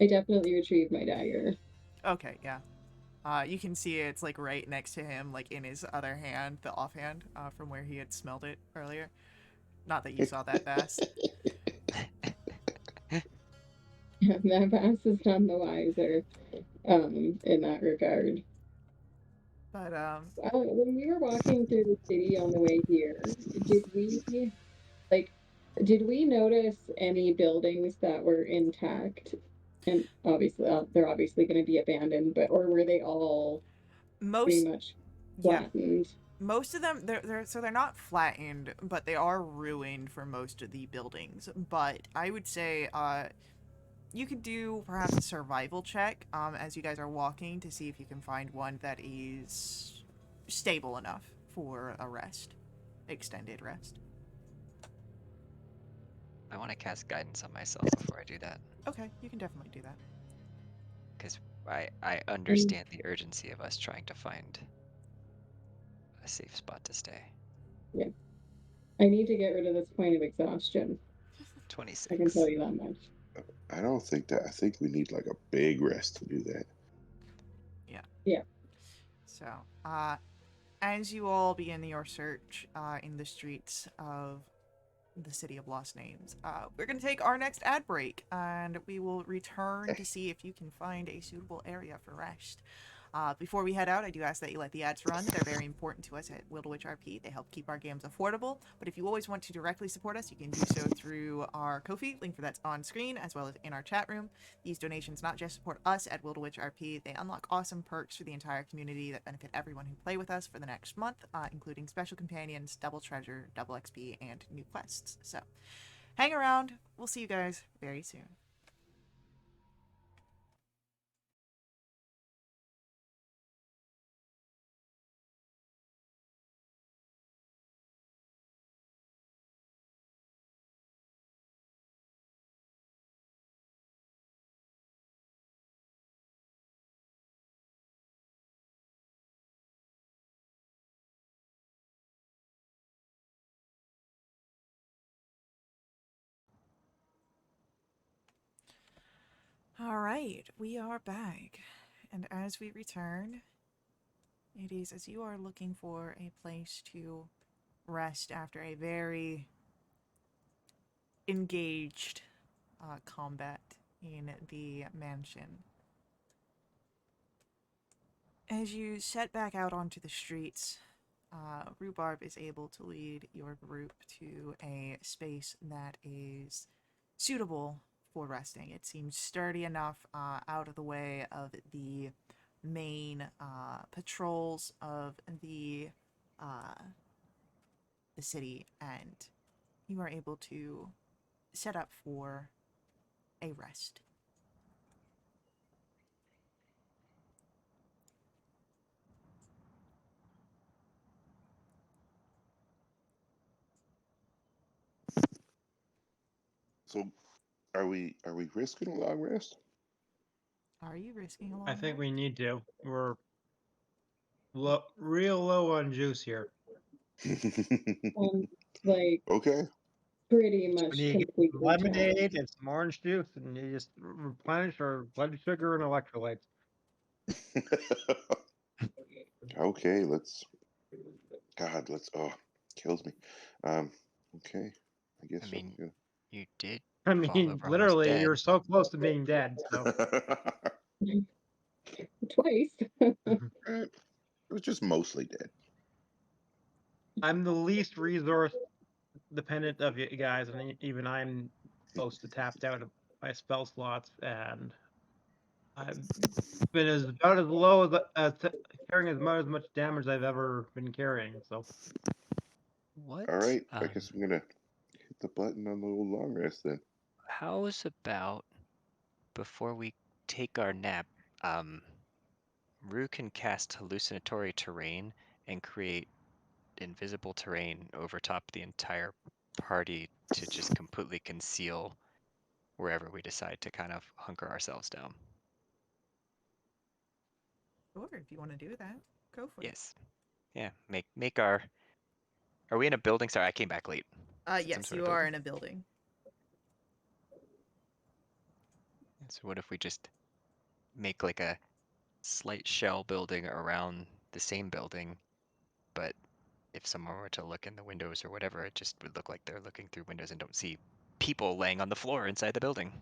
I definitely retrieved my dagger. Okay, yeah. You can see it's like right next to him, like in his other hand, the offhand, from where he had smelled it earlier. Not that you saw that fast. That Bass is none the wiser in that regard. But when we were walking through the city on the way here, did we notice any buildings that were intact? And obviously, they're obviously going to be abandoned, or were they all pretty much flattened? Yeah. Most of them, they're not flattened, but they are ruined for most of the buildings. But I would say, you could do perhaps a survival check, as you guys are walking to see if you can find one that is stable enough for a rest, extended rest. I want to cast guidance on myself before I do that. Okay, you can definitely do that. Because I understand the urgency of us trying to find a safe spot to stay. Yeah. I need to get rid of this point of exhaustion. 26. I can tell you that much. I don't think that. I think we need like a big rest to do that. Yeah. Yeah. So, as you all begin your search in the streets of the City of Lost Names, we're going to take our next ad break, and we will return to see if you can find a suitable area for rest. Before we head out, I do ask that you let the ads run. They're very important to us at WRP. They help keep our games affordable. But if you always want to directly support us, you can do so through our Ko-fi, link for that's on screen, as well as in our chat room. These donations not just support us at WRP, they unlock awesome perks for the entire community that benefit everyone who play with us for the next month, including special companions, double treasure, double XP, and new quests. So hang around. We'll see you guys very soon. All right, we are back. And as we return, it is as you are looking for a place to rest after a very engaged combat in the mansion. As you set back out onto the streets, Rhubarb is able to lead your group to a space that is suitable for resting. It seems sturdy enough, out of the way of the main patrols of the city, and you are able to set up for a rest. So, are we risking a long rest? Are you risking a long I think rest? we need to. We're real low on juice here. Like Okay. pretty We much need to get some completely lemonade and some orange juice, and you just replenish our blood sugar and electrolytes. Okay, let's. God, let's. Oh, kills me. Um. Okay. I guess I so. mean, you did I fall mean, over almost literally, dead. you're so close to being dead. So Yeah. twice. It was just mostly dead. I'm the least resource dependent of you guys, and even I'm close to tapped out of my spell slots, and I've been about as low as carrying as much damage as I've ever been carrying. So What? All right. I guess I'm gonna hit the button on the little long rest then. How's about before we take our nap, Rue can cast hallucinatory terrain and create invisible terrain over top the entire party to just completely conceal wherever we decide to kind of hunker ourselves down. Sure, if you want to do that, go for it. Yes. Yeah. Make our. Are we in a building? Sorry, I came back late. Is it some Yes, sort of you are building? in a building. So what if we just make like a slight shell building around the same building, but if someone were to look in the windows or whatever, it just would look like they're looking through windows and don't see people laying on the floor inside the building.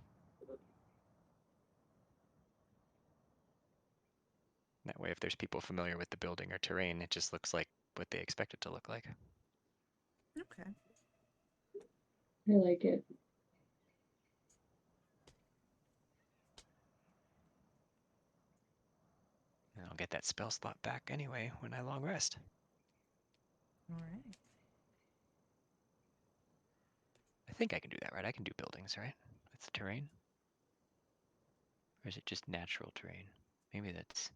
That way, if there's people familiar with the building or terrain, it just looks like what they expect it to look like. Okay. I like it. And I'll get that spell slot back anyway when I long rest. All right. I think I can do that, right? I can do buildings, right? With the terrain? Or is it just natural terrain? Maybe that's...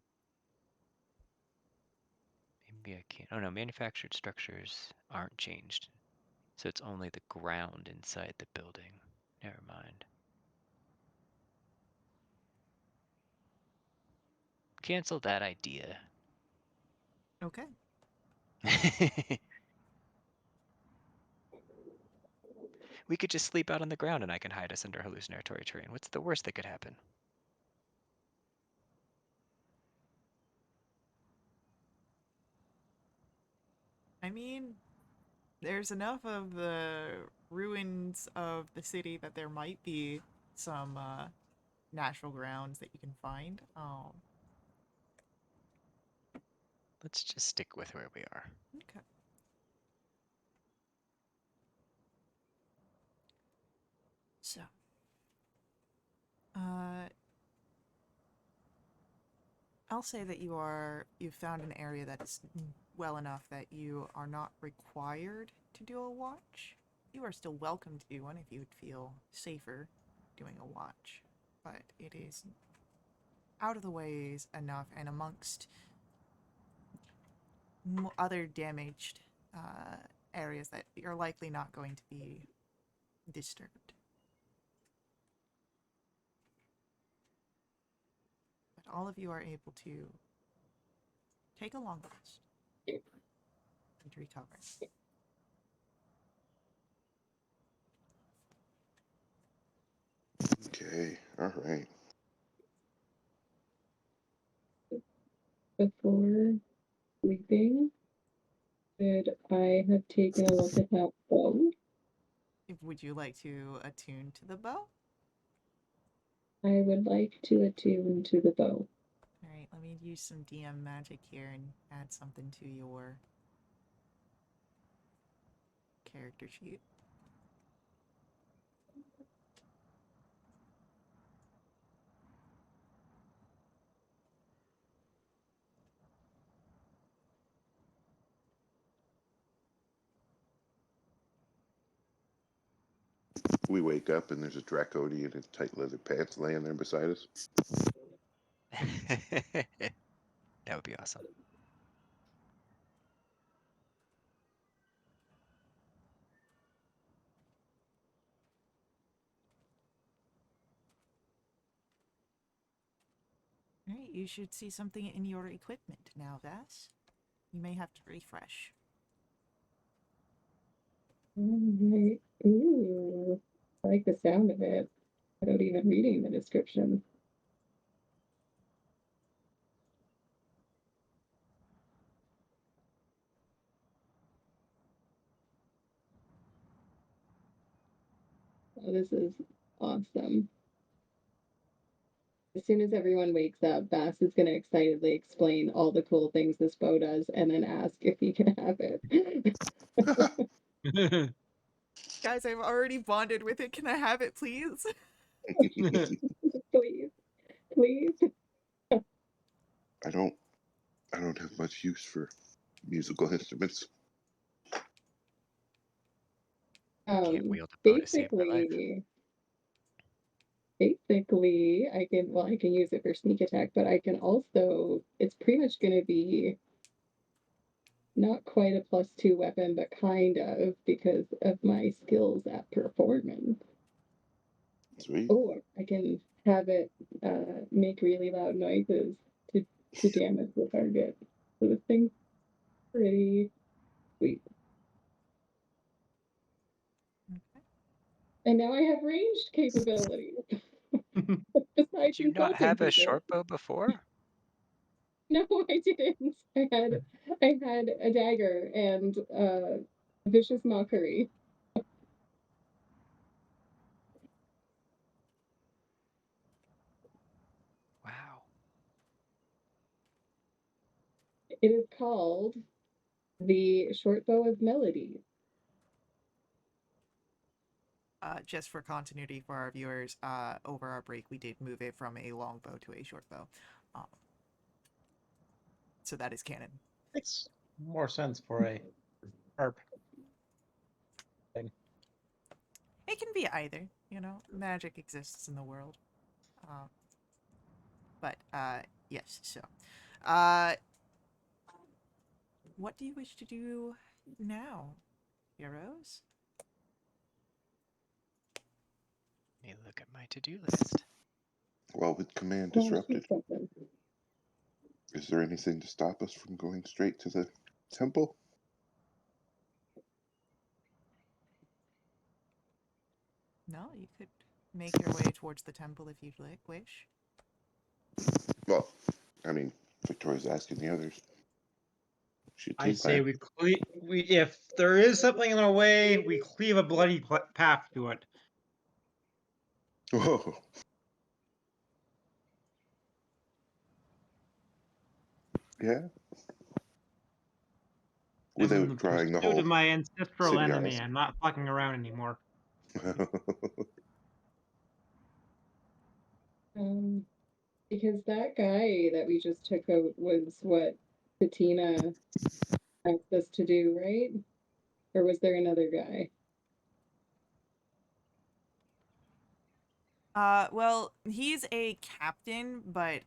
Maybe I can't... Oh no, manufactured structures aren't changed. So it's only the ground inside the building. Never mind. Cancel that idea. Okay. We could just sleep out on the ground and I can hide us under hallucinatory terrain. What's the worst that could happen? I mean, there's enough of the ruins of the city that there might be some natural grounds that you can find. Let's just stick with where we are. Okay. So, uh, I'll say that you've found an area that's well enough that you are not required to do a watch. You are still welcome to do one if you would feel safer doing a watch, but it is out of the ways enough and amongst other damaged areas that you're likely not going to be disturbed. But all of you are able to take a long rest and recover. Okay. All right. before sleeping, should I have taken a look at that bow? Would you like to attune to the bow? I would like to attune to the bow. All right, let me use some DM magic here and add something to your character sheet. We wake up and there's a Draconian in tight leather pants laying there beside us. That would be awesome. All right, you should see something in your equipment now, Vass. You may have to refresh. Alright. Ooh, I like the sound of it without even reading the description. Oh, this is awesome. As soon as everyone wakes up, Bass is going to excitedly explain all the cool things this bow does and then ask if he can have it. Guys, I've already bonded with it. Can I have it, please? Please, please. I don't have much use for musical instruments. Can't wield a bow to save my life. Basically, I can use it for sneak attack, but I can also, it's pretty much going to be not quite a +2 weapon, but kind of because of my skills at performance. Sweet. Oh, I can have it make really loud noises to damage the target. So this thing's pretty sweet. Okay. And now I have ranged capabilities. Besides Did you not insulting have a people. short bow before? No, I didn't. I had a dagger and vicious mockery. Wow. It is called the short bow of melody. Just for continuity for our viewers, over our break, we did move it from a long bow to a short bow. So that is canon. Makes more sense for a harp thing. It can be either, you know. Magic exists in the world. But yes, so. What do you wish to do now, heroes? Let me look at my to-do list. Well, with command Well, disrupted, something. is there anything to stop us from going straight to the temple? No, you could make your way towards the temple if you'd wish. Well, I mean, Victoria's asking the others. She I team say plan. we if there is something in our way, we cleave a bloody path to it. Oh, yeah. In Without the trying the pursuit whole of my ancestral city enemy, eyes. I'm not fucking around anymore. Because that guy that we just took out was what Patina asked us to do, right? Or was there another guy? Well, he's a captain, but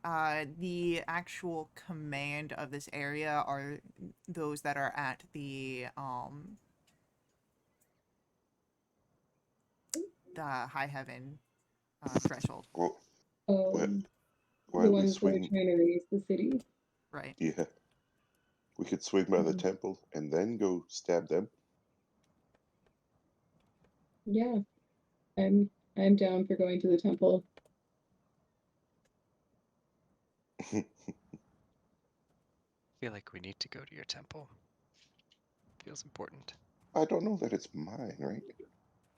the actual command of this area are those that are at the high heaven threshold. Well, Um, the while we ones that are swing, trying to raise the city. Right. yeah, we could swing by the Mhm. temple and then go stab them. Yeah, I'm down for going to the temple. feel like we need to go to your temple. Feels important. I don't know that it's mine, right?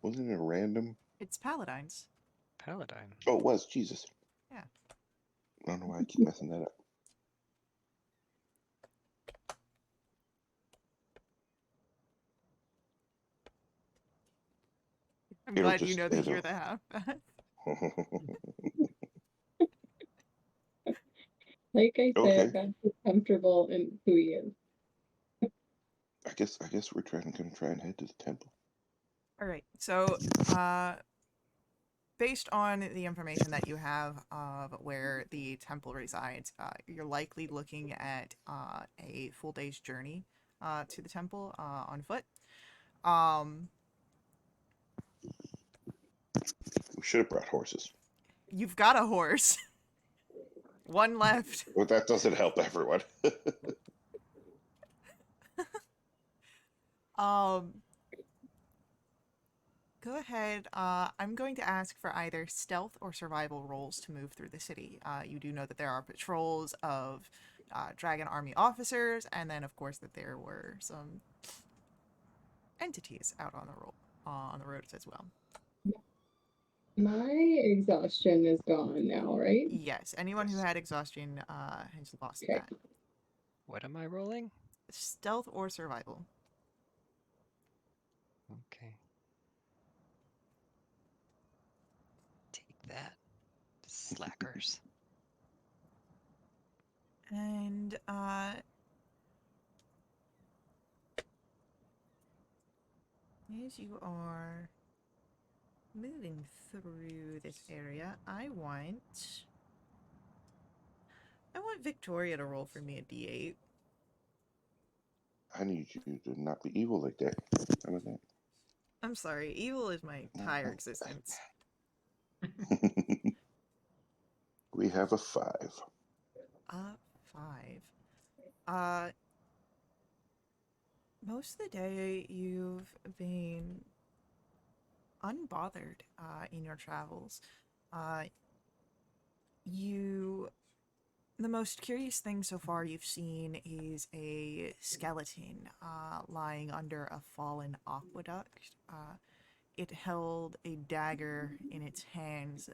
Wasn't it a random? It's Paladine's. Paladine. Oh, it was. Jesus. Yeah. I don't know why I keep messing that up. I'm It'll glad you just know that it'll. you're the half. Like I Okay. said, Vance is comfortable in who he is. I guess we're gonna try and head to the temple. All right. So, based on the information that you have of where the temple resides, you're likely looking at a full day's journey to the temple on foot. Um, We should have brought horses. you've got a horse. One left. But that doesn't help everyone. Um, go ahead. I'm going to ask for either stealth or survival rolls to move through the city. You do know that there are patrols of dragon army officers, and then of course that there were some entities out on the roads as well. My exhaustion is gone now, right? Yes, anyone who had exhaustion has lost Okay. that. What am I rolling? Stealth or survival. Okay. Take that. Slackers. And as you are moving through this area, I want Victoria to roll for me a d8. I need you to not be evil like that. How about that? I'm sorry, evil is my entire existence. We have a 5. 5. Most of the day you've been unbothered in your travels. The most curious thing so far you've seen is a skeleton lying under a fallen aqueduct. It held a dagger in its hands,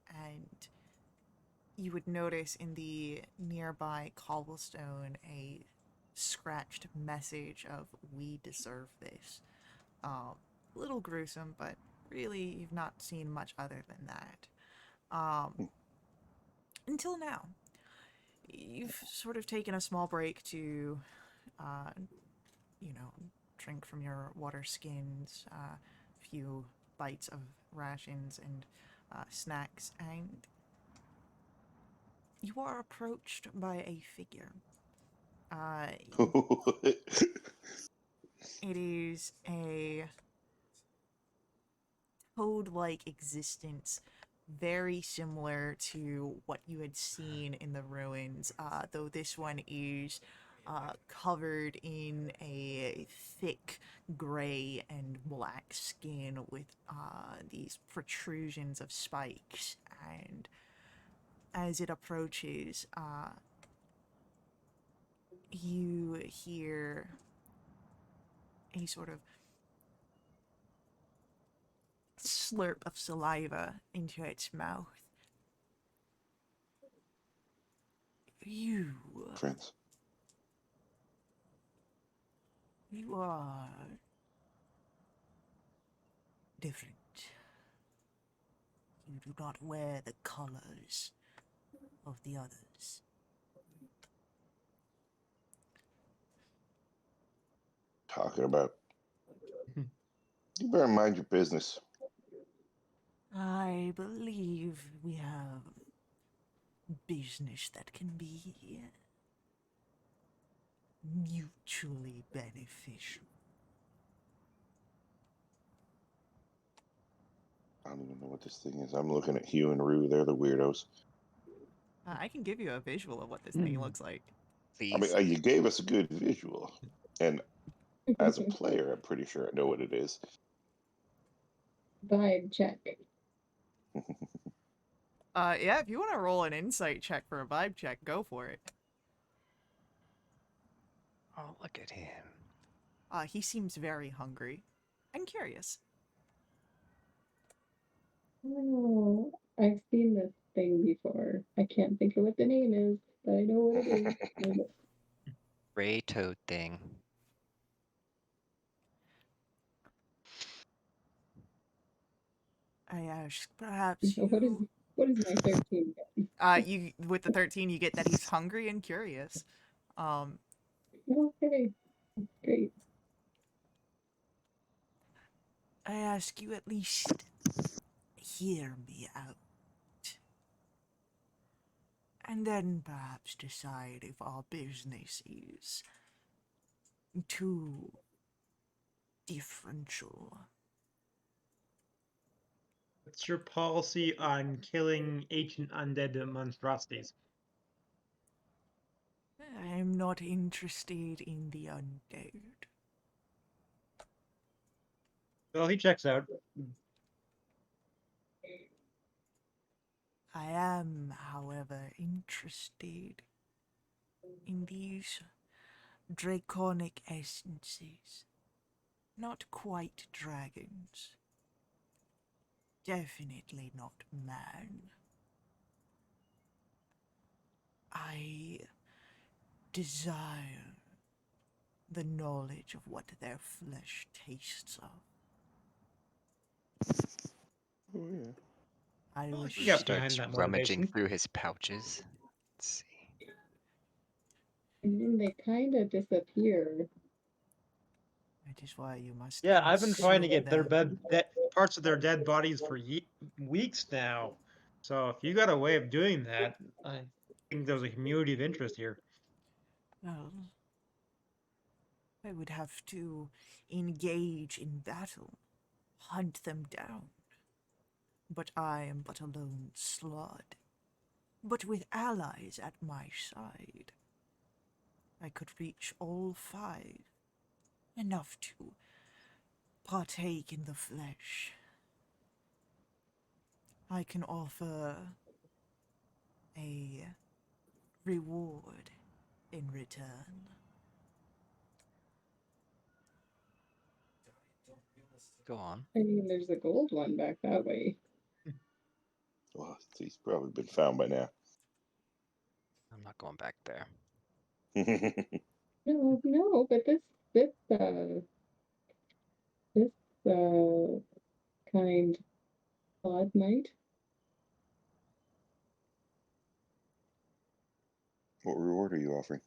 and you would notice in the nearby cobblestone a scratched message of "We deserve this." A little gruesome, but really you've not seen much other than that. Until now. You've sort of taken a small break to, uh, drink from your water skins, a few bites of rations and snacks, and you are approached by a figure. It is a toad-like existence, very similar to what you had seen in the ruins, though this one is covered in a thick gray and black skin with these protrusions of spikes. And as it approaches, you hear a sort of slurp of saliva into its mouth. You Friends. You are different. You do not wear the colors of the others. Talking about. You better mind your business. I believe we have business that can be mutually beneficial. I don't even know what this thing is. I'm looking at Hugh and Rue. They're the weirdos. I can give you a visual of what this thing looks like. I mean, Please. you gave us a good visual. And as a player, I'm pretty sure I know what it is. Vibe check. Yeah, if you want to roll an insight check for a vibe check, go for it. Oh, look at him. He seems very hungry and curious. Oh, I've seen this thing before. I can't think of what the name is, but I know what it is. Gray toad thing. I ask, perhaps What is you. what is my 13 get? You with the 13, you get that he's hungry and curious. Um, Okay, great. I ask you at least hear me out, and then perhaps decide if our business is too differential. What's your policy on killing ancient undead monstrosities? I'm not interested in the undead. Well, he checks out. I am, however, interested in these draconic essences. Not quite dragons. Definitely not man. I desire the knowledge of what their flesh tastes of. Oh yeah. I Well, wish. you got behind Starts that rummaging motivation. through his pouches. Let's see. And then they kind of disappear. That is why you must. Yeah, I've been trying to consume get their them. parts of their dead bodies for weeks now. So if you got a way of doing that, I think there's a community of interest here. Well, I would have to engage in battle, hunt them down. But I am but a lone slod. But with allies at my side, I could reach all five, enough to partake in the flesh. I can offer a reward in return. Go on. I mean, there's a gold one back that way. Well, he's probably been found by now. I'm not going back there. No, no, but this kind odd night. What reward are you offering?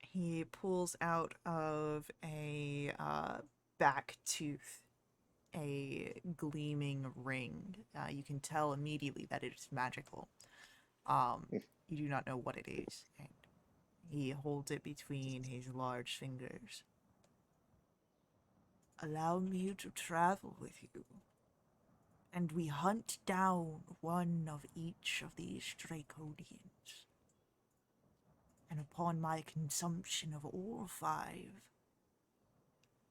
He pulls out of a back tooth a gleaming ring. You can tell immediately that it is magical. You do not know what it is, and he holds it between his large fingers. Allow me to travel with you, and we hunt down one of each of these Draconians. And upon my consumption of all five,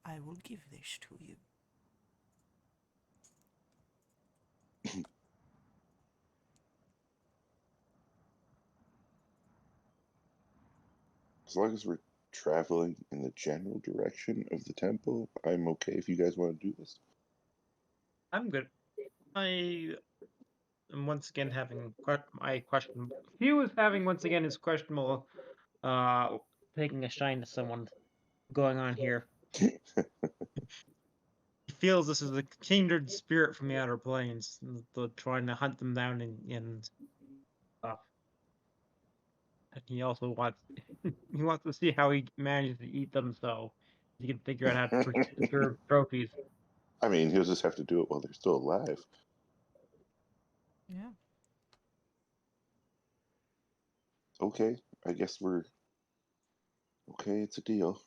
I will give this to you. As long as we're traveling in the general direction of the temple, I'm okay if you guys want to do this. I'm good. I am once again having my question. Hugh is having once again his questionable taking a shine to someone going on here. He feels this is a kindred spirit from the outer planes, trying to hunt them down and stuff. And he also wants he wants to see how he manages to eat them, so he can figure out how to preserve trophies. I mean, he'll just have to do it while they're still alive. Yeah. Okay, I guess we're okay. It's a deal.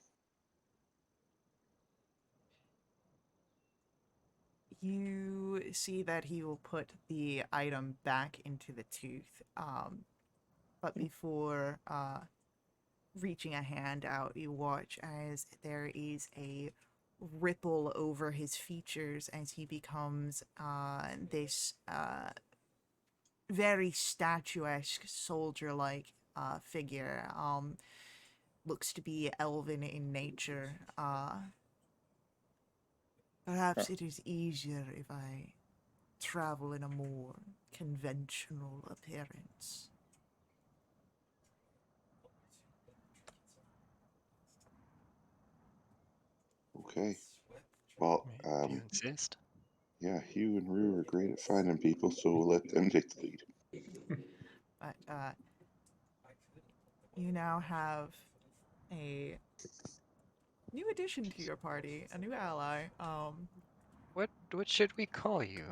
You see that he will put the item back into the tooth, but before reaching a hand out, you watch as there is a ripple over his features as he becomes this very statuesque, soldier-like figure. looks to be elven in nature. Perhaps it is easier if I travel in a more conventional appearance. Okay. Well, If you insist. yeah, Hugh and Rue are great at finding people, so we'll let them take the lead. But you now have a new addition to your party, a new ally. What should we call you?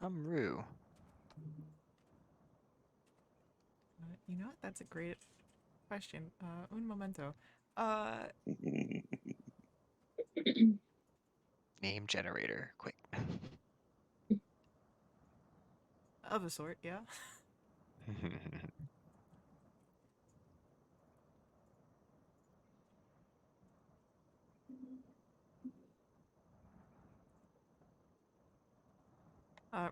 I'm Rue. You know what? That's a great question. Un momento. Uh, Name generator, quick. of a sort, yeah.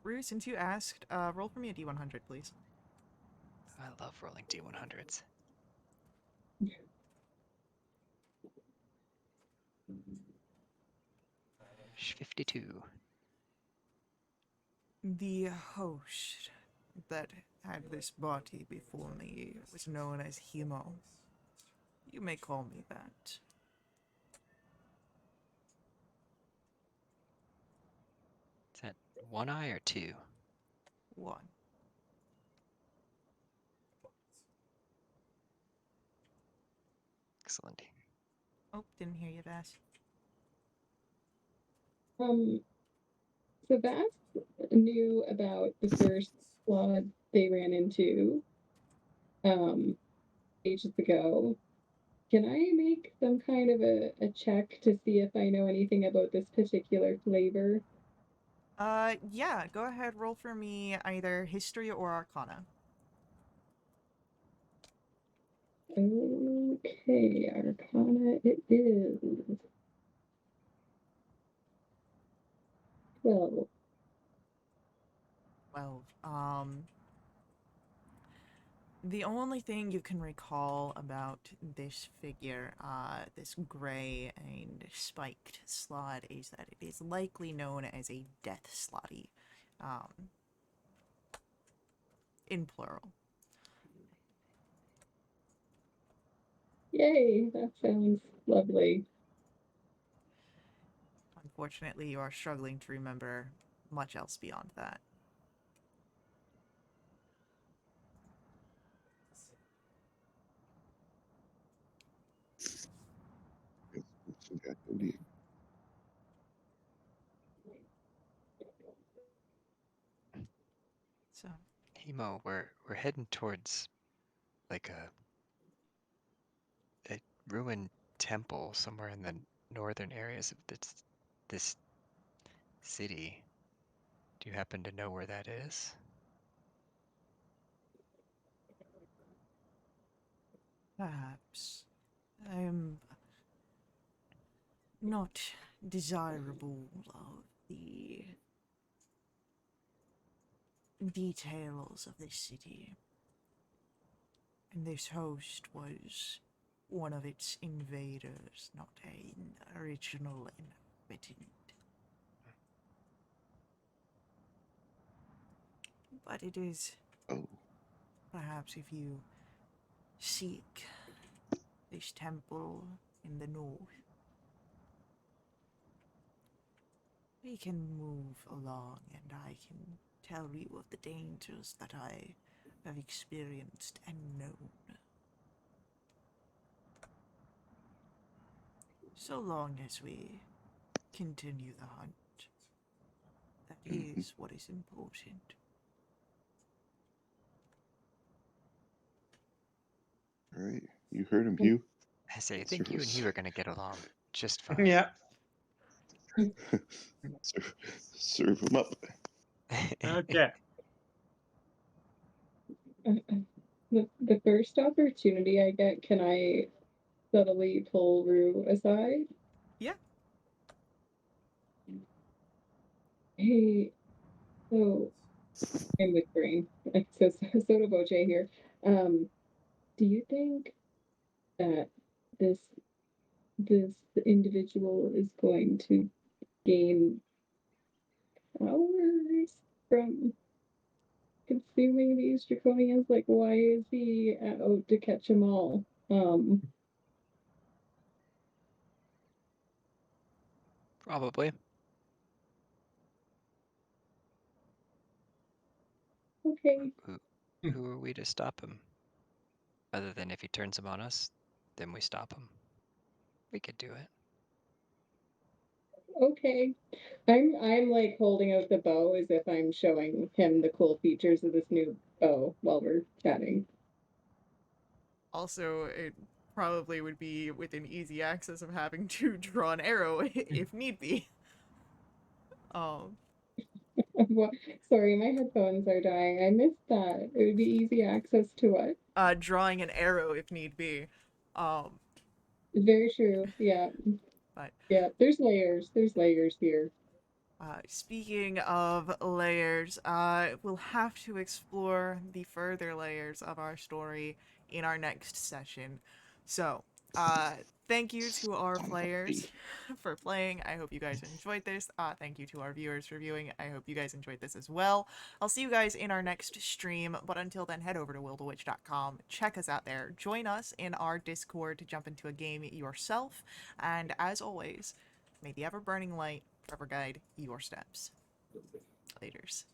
Rue, since you asked, roll for me a D100, please. I love rolling D100s. 52. The host that had this body before me was known as Hemo. You may call me that. Is that one eye or two? One. Excellent. Oh, didn't hear you, Vass. So Vass knew about the first flood they ran into ages ago. Can I make some kind of a check to see if I know anything about this particular flavor? Yeah, go ahead, roll for me either history or arcana. Okay, Arcana it is. 12. Well, the only thing you can recall about this figure, this gray and spiked slot, is that it is likely known as a death slotty, in plural. Yay, that sounds lovely. Unfortunately, you are struggling to remember much else beyond that. So, Hemo, we're heading towards like a ruined temple somewhere in the northern areas of this city. Do you happen to know where that is? perhaps I'm not desirable of the details of this city. And this host was one of its invaders, not an original inhabitant. But it is Oh, perhaps if you seek this temple in the north, we can move along and I can tell you of the dangers that I have experienced and known. So long as we continue the hunt, that is what is important. all right. You heard him, Hugh. I say, I think you and Serve, he are gonna get along just fine. Yeah. serve him up. Okay. The first opportunity I get, can I subtly pull Rue aside? Yeah. Hey, so I'm whispering. So Soda Voce here. Do you think that this individual is going to gain powers from consuming these draconians. Like, why is he out to catch them all? Probably. Okay. Who are we to stop him? Other than if he turns them on us, then we stop him. We could do it. Okay. I'm like holding out the bow as if I'm showing him the cool features of this new bow while we're chatting. Also, it probably would be within easy access of having to draw an arrow if need be. Um, Sorry, my headphones are dying. I missed that. It would be easy access to what? drawing an arrow if need be. Um, Very true. Yeah. but Yeah. There's layers. There's layers here. speaking of layers, we'll have to explore the further layers of our story in our next session. So, thank you to our players for playing. I hope you guys enjoyed this. Thank you to our viewers for viewing. I hope you guys enjoyed this as well. I'll see you guys in our next stream, but until then, head over to willthewitch.com. Check us out there. Join us in our Discord to jump into a game yourself. And as always, may the ever-burning light forever guide your steps. Laters.